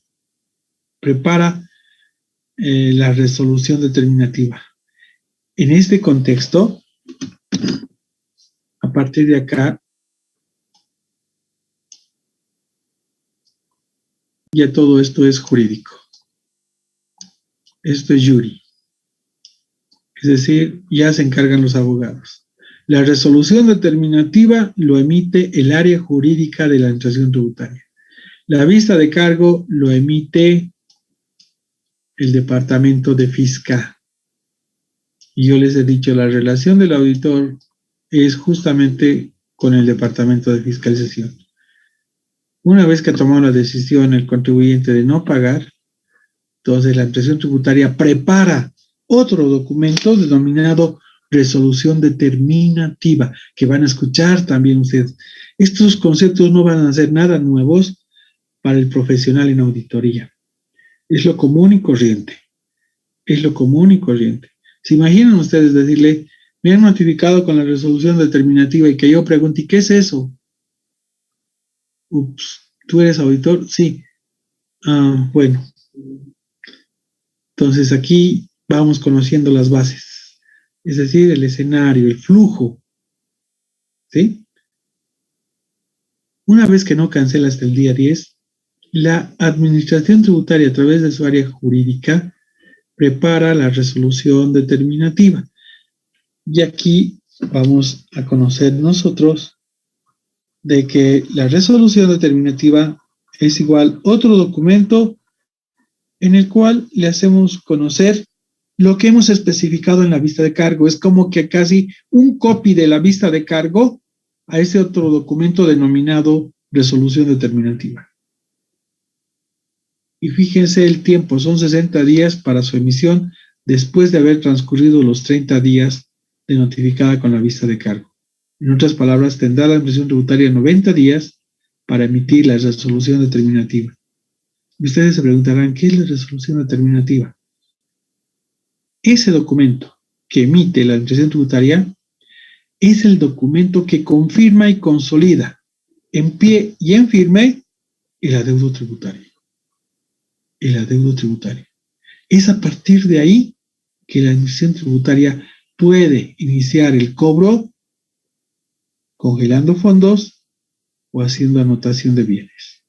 resolución determinativa. En este contexto, a partir de acá, ya todo esto es jurídico. Esto es juri. Es decir, ya se encargan los abogados. La resolución determinativa lo emite el área jurídica de la administración tributaria. La vista de cargo lo emite el departamento de fiscal. Y yo les he dicho, la relación del auditor es justamente con el departamento de fiscalización. Una vez que ha tomado la decisión el contribuyente de no pagar, entonces la administración tributaria prepara otro documento denominado resolución determinativa, que van a escuchar también ustedes. Estos conceptos no van a ser nada nuevos para el profesional en auditoría. Es lo común y corriente. Es lo común y corriente. ¿Se imaginan ustedes decirle, me han notificado con la resolución determinativa y que yo pregunte, ¿y qué es eso? Ups, ¿tú eres auditor? Sí. Bueno. Entonces aquí vamos conociendo las bases, es decir, el escenario, el flujo, ¿sí? Una vez que no cancela hasta el día 10, la administración tributaria a través de su área jurídica prepara la resolución determinativa. Y aquí vamos a conocer nosotros de que la resolución determinativa es igual a otro documento en el cual le hacemos conocer lo que hemos especificado en la vista de cargo. Es como que casi un copy de la vista de cargo a ese otro documento denominado resolución determinativa. Y fíjense el tiempo, son 60 días para su emisión después de haber transcurrido los 30 días de notificada con la vista de cargo. En otras palabras, tendrá la administración tributaria 90 días para emitir la resolución determinativa. Ustedes se preguntarán, ¿qué es la resolución determinativa? Ese documento que emite la administración tributaria es el documento que confirma y consolida en pie y en firme el adeudo tributario. El adeudo tributario. Es a partir de ahí que la administración tributaria puede iniciar el cobro congelando fondos o haciendo anotación de bienes.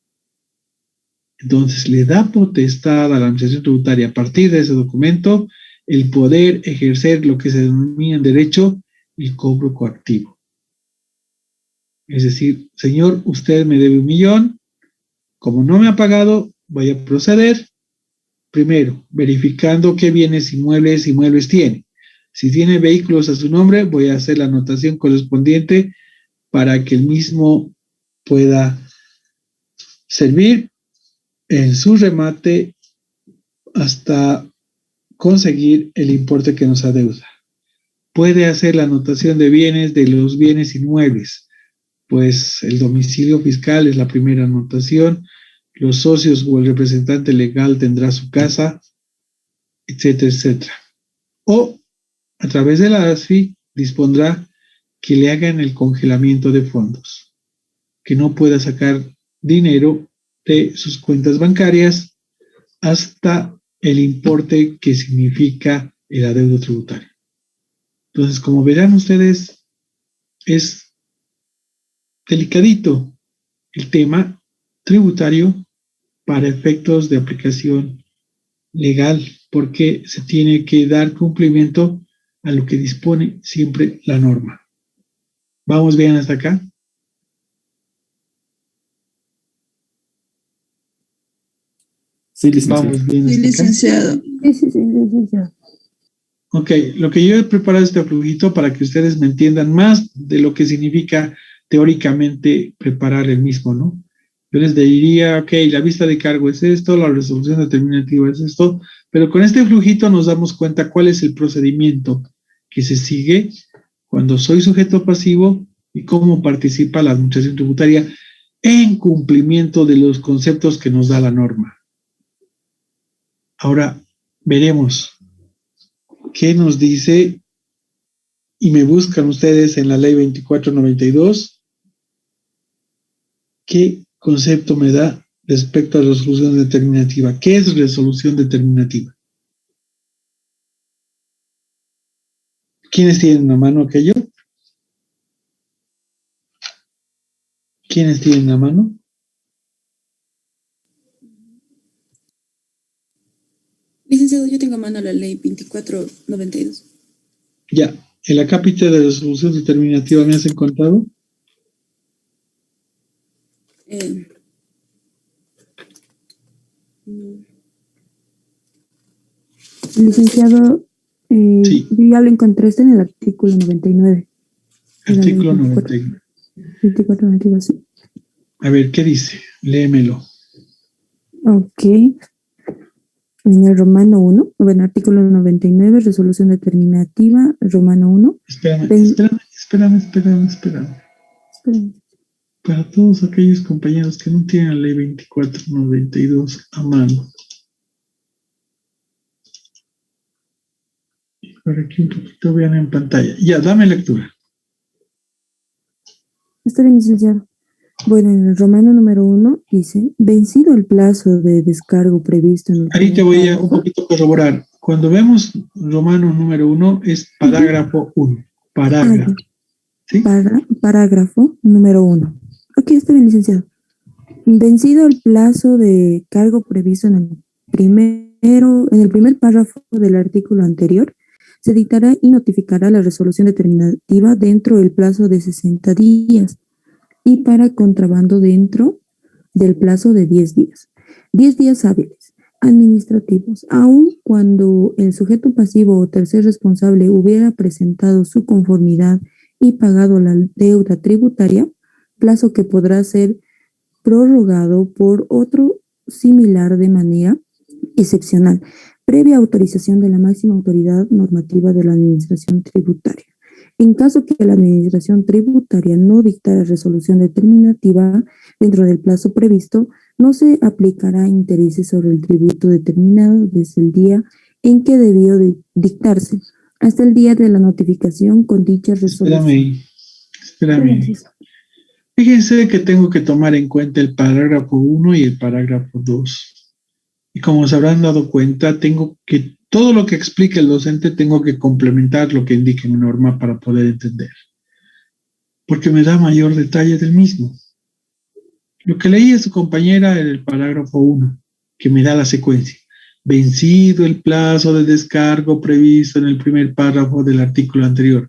Entonces, le da potestad a la administración tributaria a partir de ese documento el poder ejercer lo que se denomina en derecho el cobro coactivo. Es decir, señor, usted me debe 1.000.000, como no me ha pagado, voy a proceder, primero, verificando qué bienes inmuebles tiene. Si tiene vehículos a su nombre, voy a hacer la anotación correspondiente para que el mismo pueda servir en su remate hasta conseguir el importe que nos adeuda. Puede hacer la anotación de bienes de los bienes inmuebles, pues el domicilio fiscal es la primera anotación, los socios o el representante legal tendrá su casa, etcétera, etcétera. O a través de la ASFI dispondrá que le hagan el congelamiento de fondos, que no pueda sacar dinero de sus cuentas bancarias hasta el importe que significa el adeudo tributario. Entonces, como verán ustedes, es delicadito el tema tributario para efectos de aplicación legal, porque se tiene que dar cumplimiento a lo que dispone siempre la norma. ¿Vamos bien hasta acá? Sí, licenciado. Vamos bien Sí, hasta acá. licenciado. Sí, licenciado. Ok, lo que yo he preparado este flujito para que ustedes me entiendan más de lo que significa teóricamente preparar el mismo, ¿no? Yo les diría, ok, la vista de cargo es esto, la resolución determinativa es esto, pero con este flujito nos damos cuenta cuál es el procedimiento que se sigue cuando soy sujeto pasivo y cómo participa la administración tributaria en cumplimiento de los conceptos que nos da la norma. Ahora veremos qué nos dice y me buscan ustedes en la ley 2492, ¿qué concepto me da respecto a resolución determinativa? ¿Qué es resolución determinativa? ¿Quiénes tienen a mano aquello? ¿Quiénes tienen a mano? Licenciado, yo tengo a mano la ley 2492. Ya, el acápite de resolución determinativa me has encontrado. No. Licenciado, Sí. yo ya lo encontré, está en el artículo 99. Artículo 99. 2492, sí. A ver, ¿qué dice? Léemelo. Ok. En el Romano 1, bueno, artículo 99, resolución determinativa, Romano 1. Espérame. Esperen. Para todos aquellos compañeros que no tienen la ley 2492 a mano. Por aquí un poquito vean en pantalla. Ya, dame lectura. Está bien, licenciado. Bueno, en el Romano número 1 dice, vencido el plazo de descargo previsto en el Ahí te primer voy a un párrafo. poquito corroborar. Cuando vemos Romano número 1 es parágrafo 1. Parágrafo. ¿Sí? Parágrafo número 1. Ok, está bien, licenciado. Vencido el plazo de cargo previsto en el primer párrafo del artículo anterior, se dictará y notificará la resolución determinativa dentro del plazo de 60 días y para contrabando dentro del plazo de 10 días. 10 días hábiles administrativos, aun cuando el sujeto pasivo o tercer responsable hubiera presentado su conformidad y pagado la deuda tributaria, plazo que podrá ser prorrogado por otro similar de manera excepcional, previa autorización de la máxima autoridad normativa de la Administración Tributaria. En caso que la Administración Tributaria no dictara resolución determinativa dentro del plazo previsto, no se aplicará intereses sobre el tributo determinado desde el día en que debió dictarse hasta el día de la notificación con dicha resolución. Espérame. Fíjense que tengo que tomar en cuenta el parágrafo 1 y el parágrafo 2. Y como se habrán dado cuenta, todo lo que explique el docente tengo que complementar lo que indique mi norma para poder entender. Porque me da mayor detalle del mismo. Lo que leía su compañera en el parágrafo 1, que me da la secuencia. Vencido el plazo de descargo previsto en el primer párrafo del artículo anterior.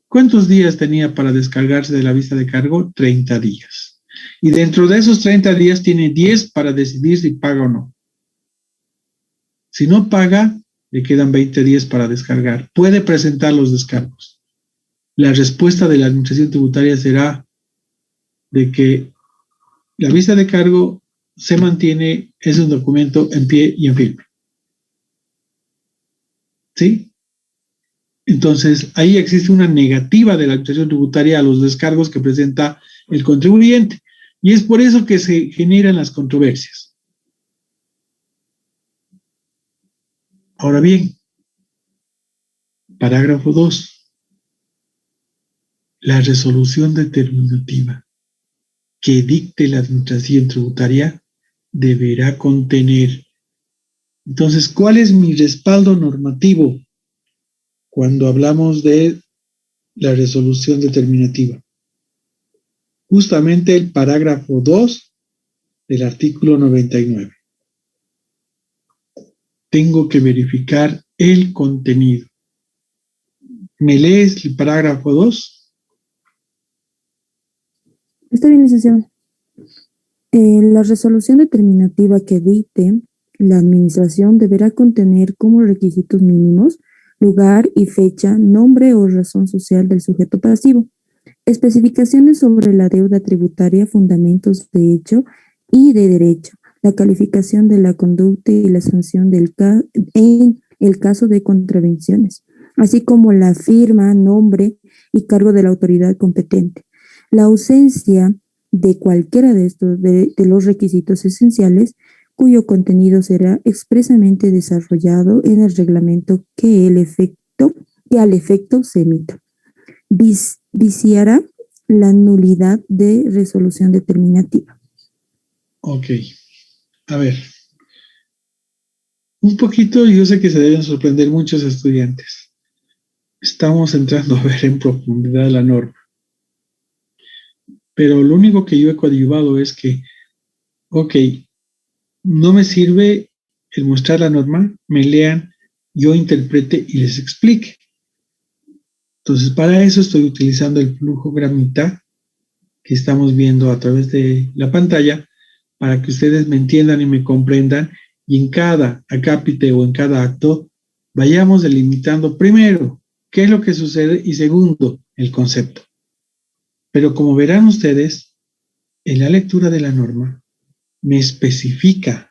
¿Cuántos días tenía para descargarse de la vista de cargo? 30 días. Y dentro de esos 30 días tiene 10 para decidir si paga o no. Si no paga, le quedan 20 días para descargar. Puede presentar los descargos. La respuesta de la Administración Tributaria será de que la vista de cargo se mantiene, es un documento en pie y en firme. ¿Sí? Entonces, ahí existe una negativa de la Administración Tributaria a los descargos que presenta el contribuyente. Y es por eso que se generan las controversias. Ahora bien, parágrafo 2. La resolución determinativa que dicte la Administración Tributaria deberá contener. Entonces, ¿cuál es mi respaldo normativo cuando hablamos de la resolución determinativa? Justamente el parágrafo 2 del artículo 99. Tengo que verificar el contenido. ¿Me lees el parágrafo 2? Está bien, licenciado. La resolución determinativa que dicte la administración deberá contener como requisitos mínimos lugar y fecha, nombre o razón social del sujeto pasivo, especificaciones sobre la deuda tributaria, fundamentos de hecho y de derecho, la calificación de la conducta y la sanción en el caso de contravenciones, así como la firma, nombre y cargo de la autoridad competente. La ausencia de cualquiera de estos de los requisitos esenciales cuyo contenido será expresamente desarrollado en el reglamento que al efecto se emita. Viciará la nulidad de resolución determinativa. Ok. A ver. Un poquito, yo sé que se deben sorprender muchos estudiantes. Estamos entrando a ver en profundidad la norma. Pero lo único que yo he coadyuvado es que, ok, no me sirve el mostrar la norma, me lean, yo interprete y les explique. Entonces, para eso estoy utilizando el flujogramita que estamos viendo a través de la pantalla para que ustedes me entiendan y me comprendan y en cada acápite o en cada acto vayamos delimitando primero qué es lo que sucede y segundo, el concepto. Pero como verán ustedes, en la lectura de la norma me especifica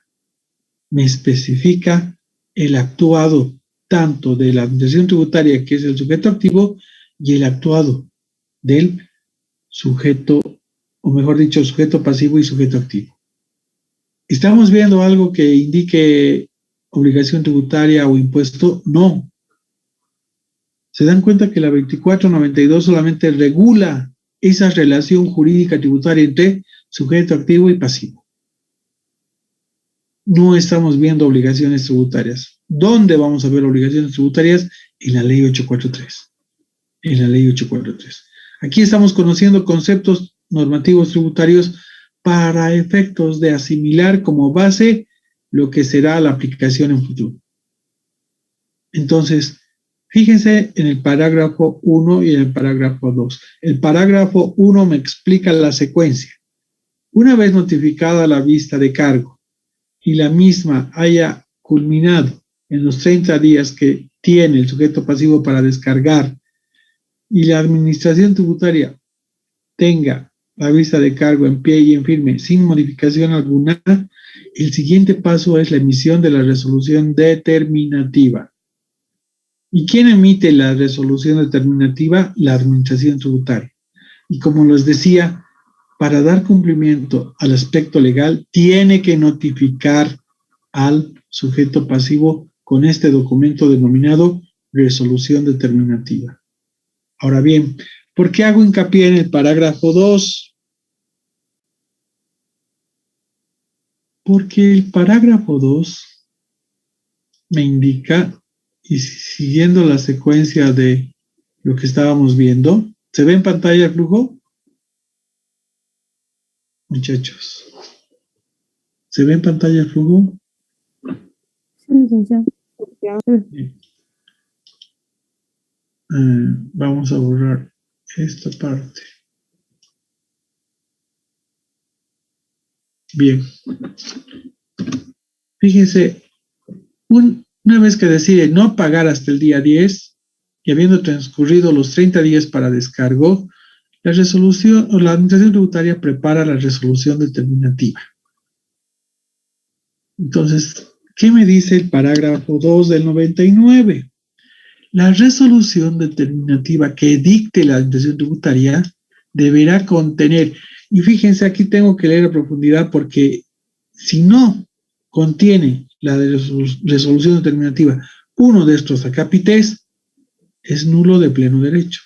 el actuado tanto de la administración tributaria, que es el sujeto activo, y el actuado del sujeto, o mejor dicho, sujeto pasivo y sujeto activo. ¿Estamos viendo algo que indique obligación tributaria o impuesto? No. ¿Se dan cuenta que la 2492 solamente regula esa relación jurídica tributaria entre sujeto activo y pasivo? No estamos viendo obligaciones tributarias. ¿Dónde vamos a ver obligaciones tributarias? En la ley 843. En la ley 843. Aquí estamos conociendo conceptos normativos tributarios para efectos de asimilar como base lo que será la aplicación en futuro. Entonces, fíjense en el parágrafo 1 y en el parágrafo 2. El parágrafo 1 me explica la secuencia. Una vez notificada la vista de cargo y la misma haya culminado en los 30 días que tiene el sujeto pasivo para descargar y la administración tributaria tenga la vista de cargo en pie y en firme sin modificación alguna, el siguiente paso es la emisión de la resolución determinativa. ¿Y quién emite la resolución determinativa? La administración tributaria. Y como les decía, para dar cumplimiento al aspecto legal, tiene que notificar al sujeto pasivo con este documento denominado resolución determinativa. Ahora bien, ¿por qué hago hincapié en el parágrafo 2? Porque el parágrafo 2 me indica, y siguiendo la secuencia de lo que estábamos viendo, ¿se ve en pantalla el flujo? Muchachos, ¿se ve en pantalla el flujo? Sí, licenciado. Vamos a borrar esta parte. Bien. Fíjense, una vez que decide no pagar hasta el día 10 y habiendo transcurrido los 30 días para descargo, la resolución o la administración tributaria prepara la resolución determinativa. Entonces, ¿qué me dice el parágrafo 2 del 99? La resolución determinativa que dicte la administración tributaria deberá contener, y fíjense, aquí tengo que leer a profundidad porque si no contiene la resolución determinativa uno de estos acápites, es nulo de pleno derecho.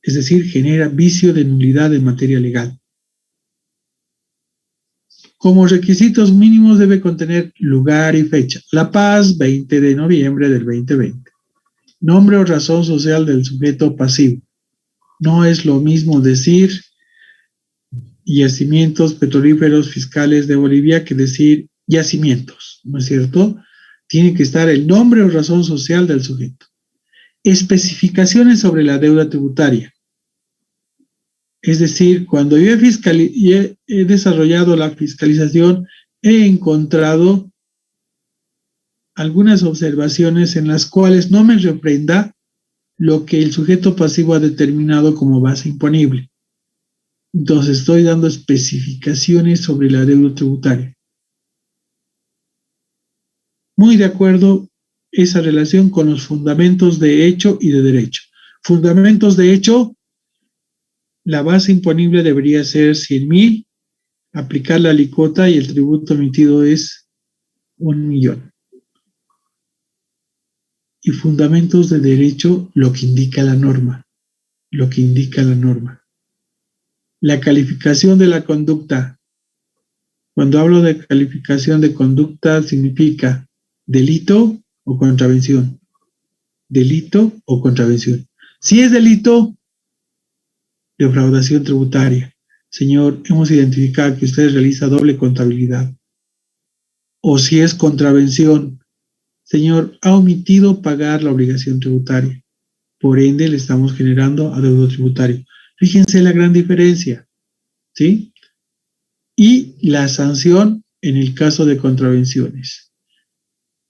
Es decir, genera vicio de nulidad en materia legal. Como requisitos mínimos debe contener lugar y fecha. La Paz, 20 de noviembre del 2020. Nombre o razón social del sujeto pasivo. No es lo mismo decir yacimientos petrolíferos fiscales de Bolivia que decir yacimientos, ¿no es cierto? Tiene que estar el nombre o razón social del sujeto. Especificaciones sobre la deuda tributaria. Es decir, cuando yo he desarrollado la fiscalización, he encontrado algunas observaciones en las cuales no me reprenda lo que el sujeto pasivo ha determinado como base imponible. Entonces estoy dando especificaciones sobre la deuda tributaria. Muy de acuerdo esa relación con los fundamentos de hecho y de derecho. Fundamentos de hecho, la base imponible debería ser 100.000, aplicar la alícuota y el tributo emitido es 1.000.000. Y fundamentos de derecho, lo que indica la norma. Lo que indica la norma. La calificación de la conducta. Cuando hablo de calificación de conducta, significa delito o contravención. Delito o contravención. Si es delito, defraudación tributaria. Señor, hemos identificado que usted realiza doble contabilidad. O si es contravención, señor, ha omitido pagar la obligación tributaria. Por ende, le estamos generando adeudo tributario. Fíjense la gran diferencia, ¿sí? Y la sanción en el caso de contravenciones.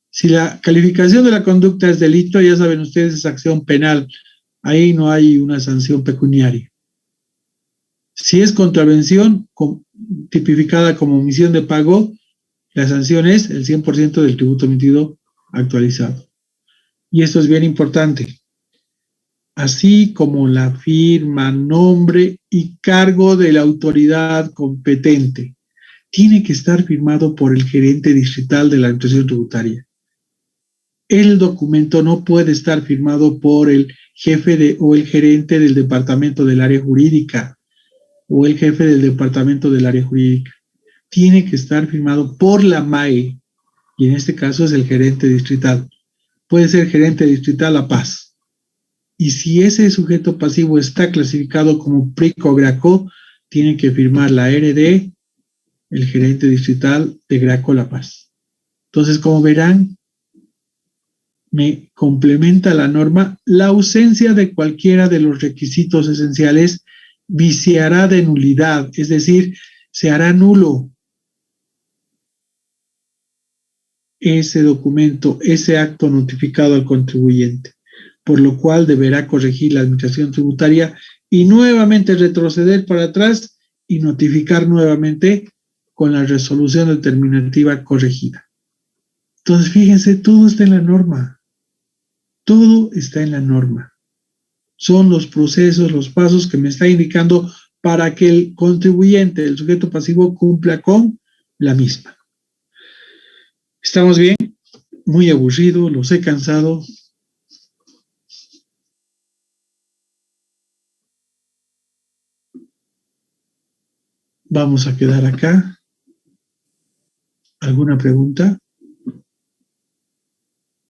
Si la calificación de la conducta es delito, ya saben ustedes, es acción penal. Ahí no hay una sanción pecuniaria. Si es contravención tipificada como omisión de pago, la sanción es el 100% del tributo emitido actualizado. Y esto es bien importante. Así como la firma, nombre y cargo de la autoridad competente. Tiene que estar firmado por el gerente distrital de la administración tributaria. El documento no puede estar firmado por el jefe o el gerente del departamento del área jurídica o el jefe del departamento del área jurídica. Tiene que estar firmado por la MAE, y en este caso es el gerente distrital. Puede ser gerente distrital La Paz. Y si ese sujeto pasivo está clasificado como PRIC o GRACO, tiene que firmar la RD, el gerente distrital de GRACO La Paz. Entonces, como verán, me complementa la norma, la ausencia de cualquiera de los requisitos esenciales viciará de nulidad, es decir, se hará nulo ese documento, ese acto notificado al contribuyente, por lo cual deberá corregir la administración tributaria y nuevamente retroceder para atrás y notificar nuevamente con la resolución determinativa corregida. Entonces, fíjense, todo está en la norma. Todo está en la norma. Son los procesos, los pasos que me está indicando para que el contribuyente, el sujeto pasivo, cumpla con la misma. ¿Estamos bien? Muy aburrido, los he cansado. Vamos a quedar acá. ¿Alguna pregunta?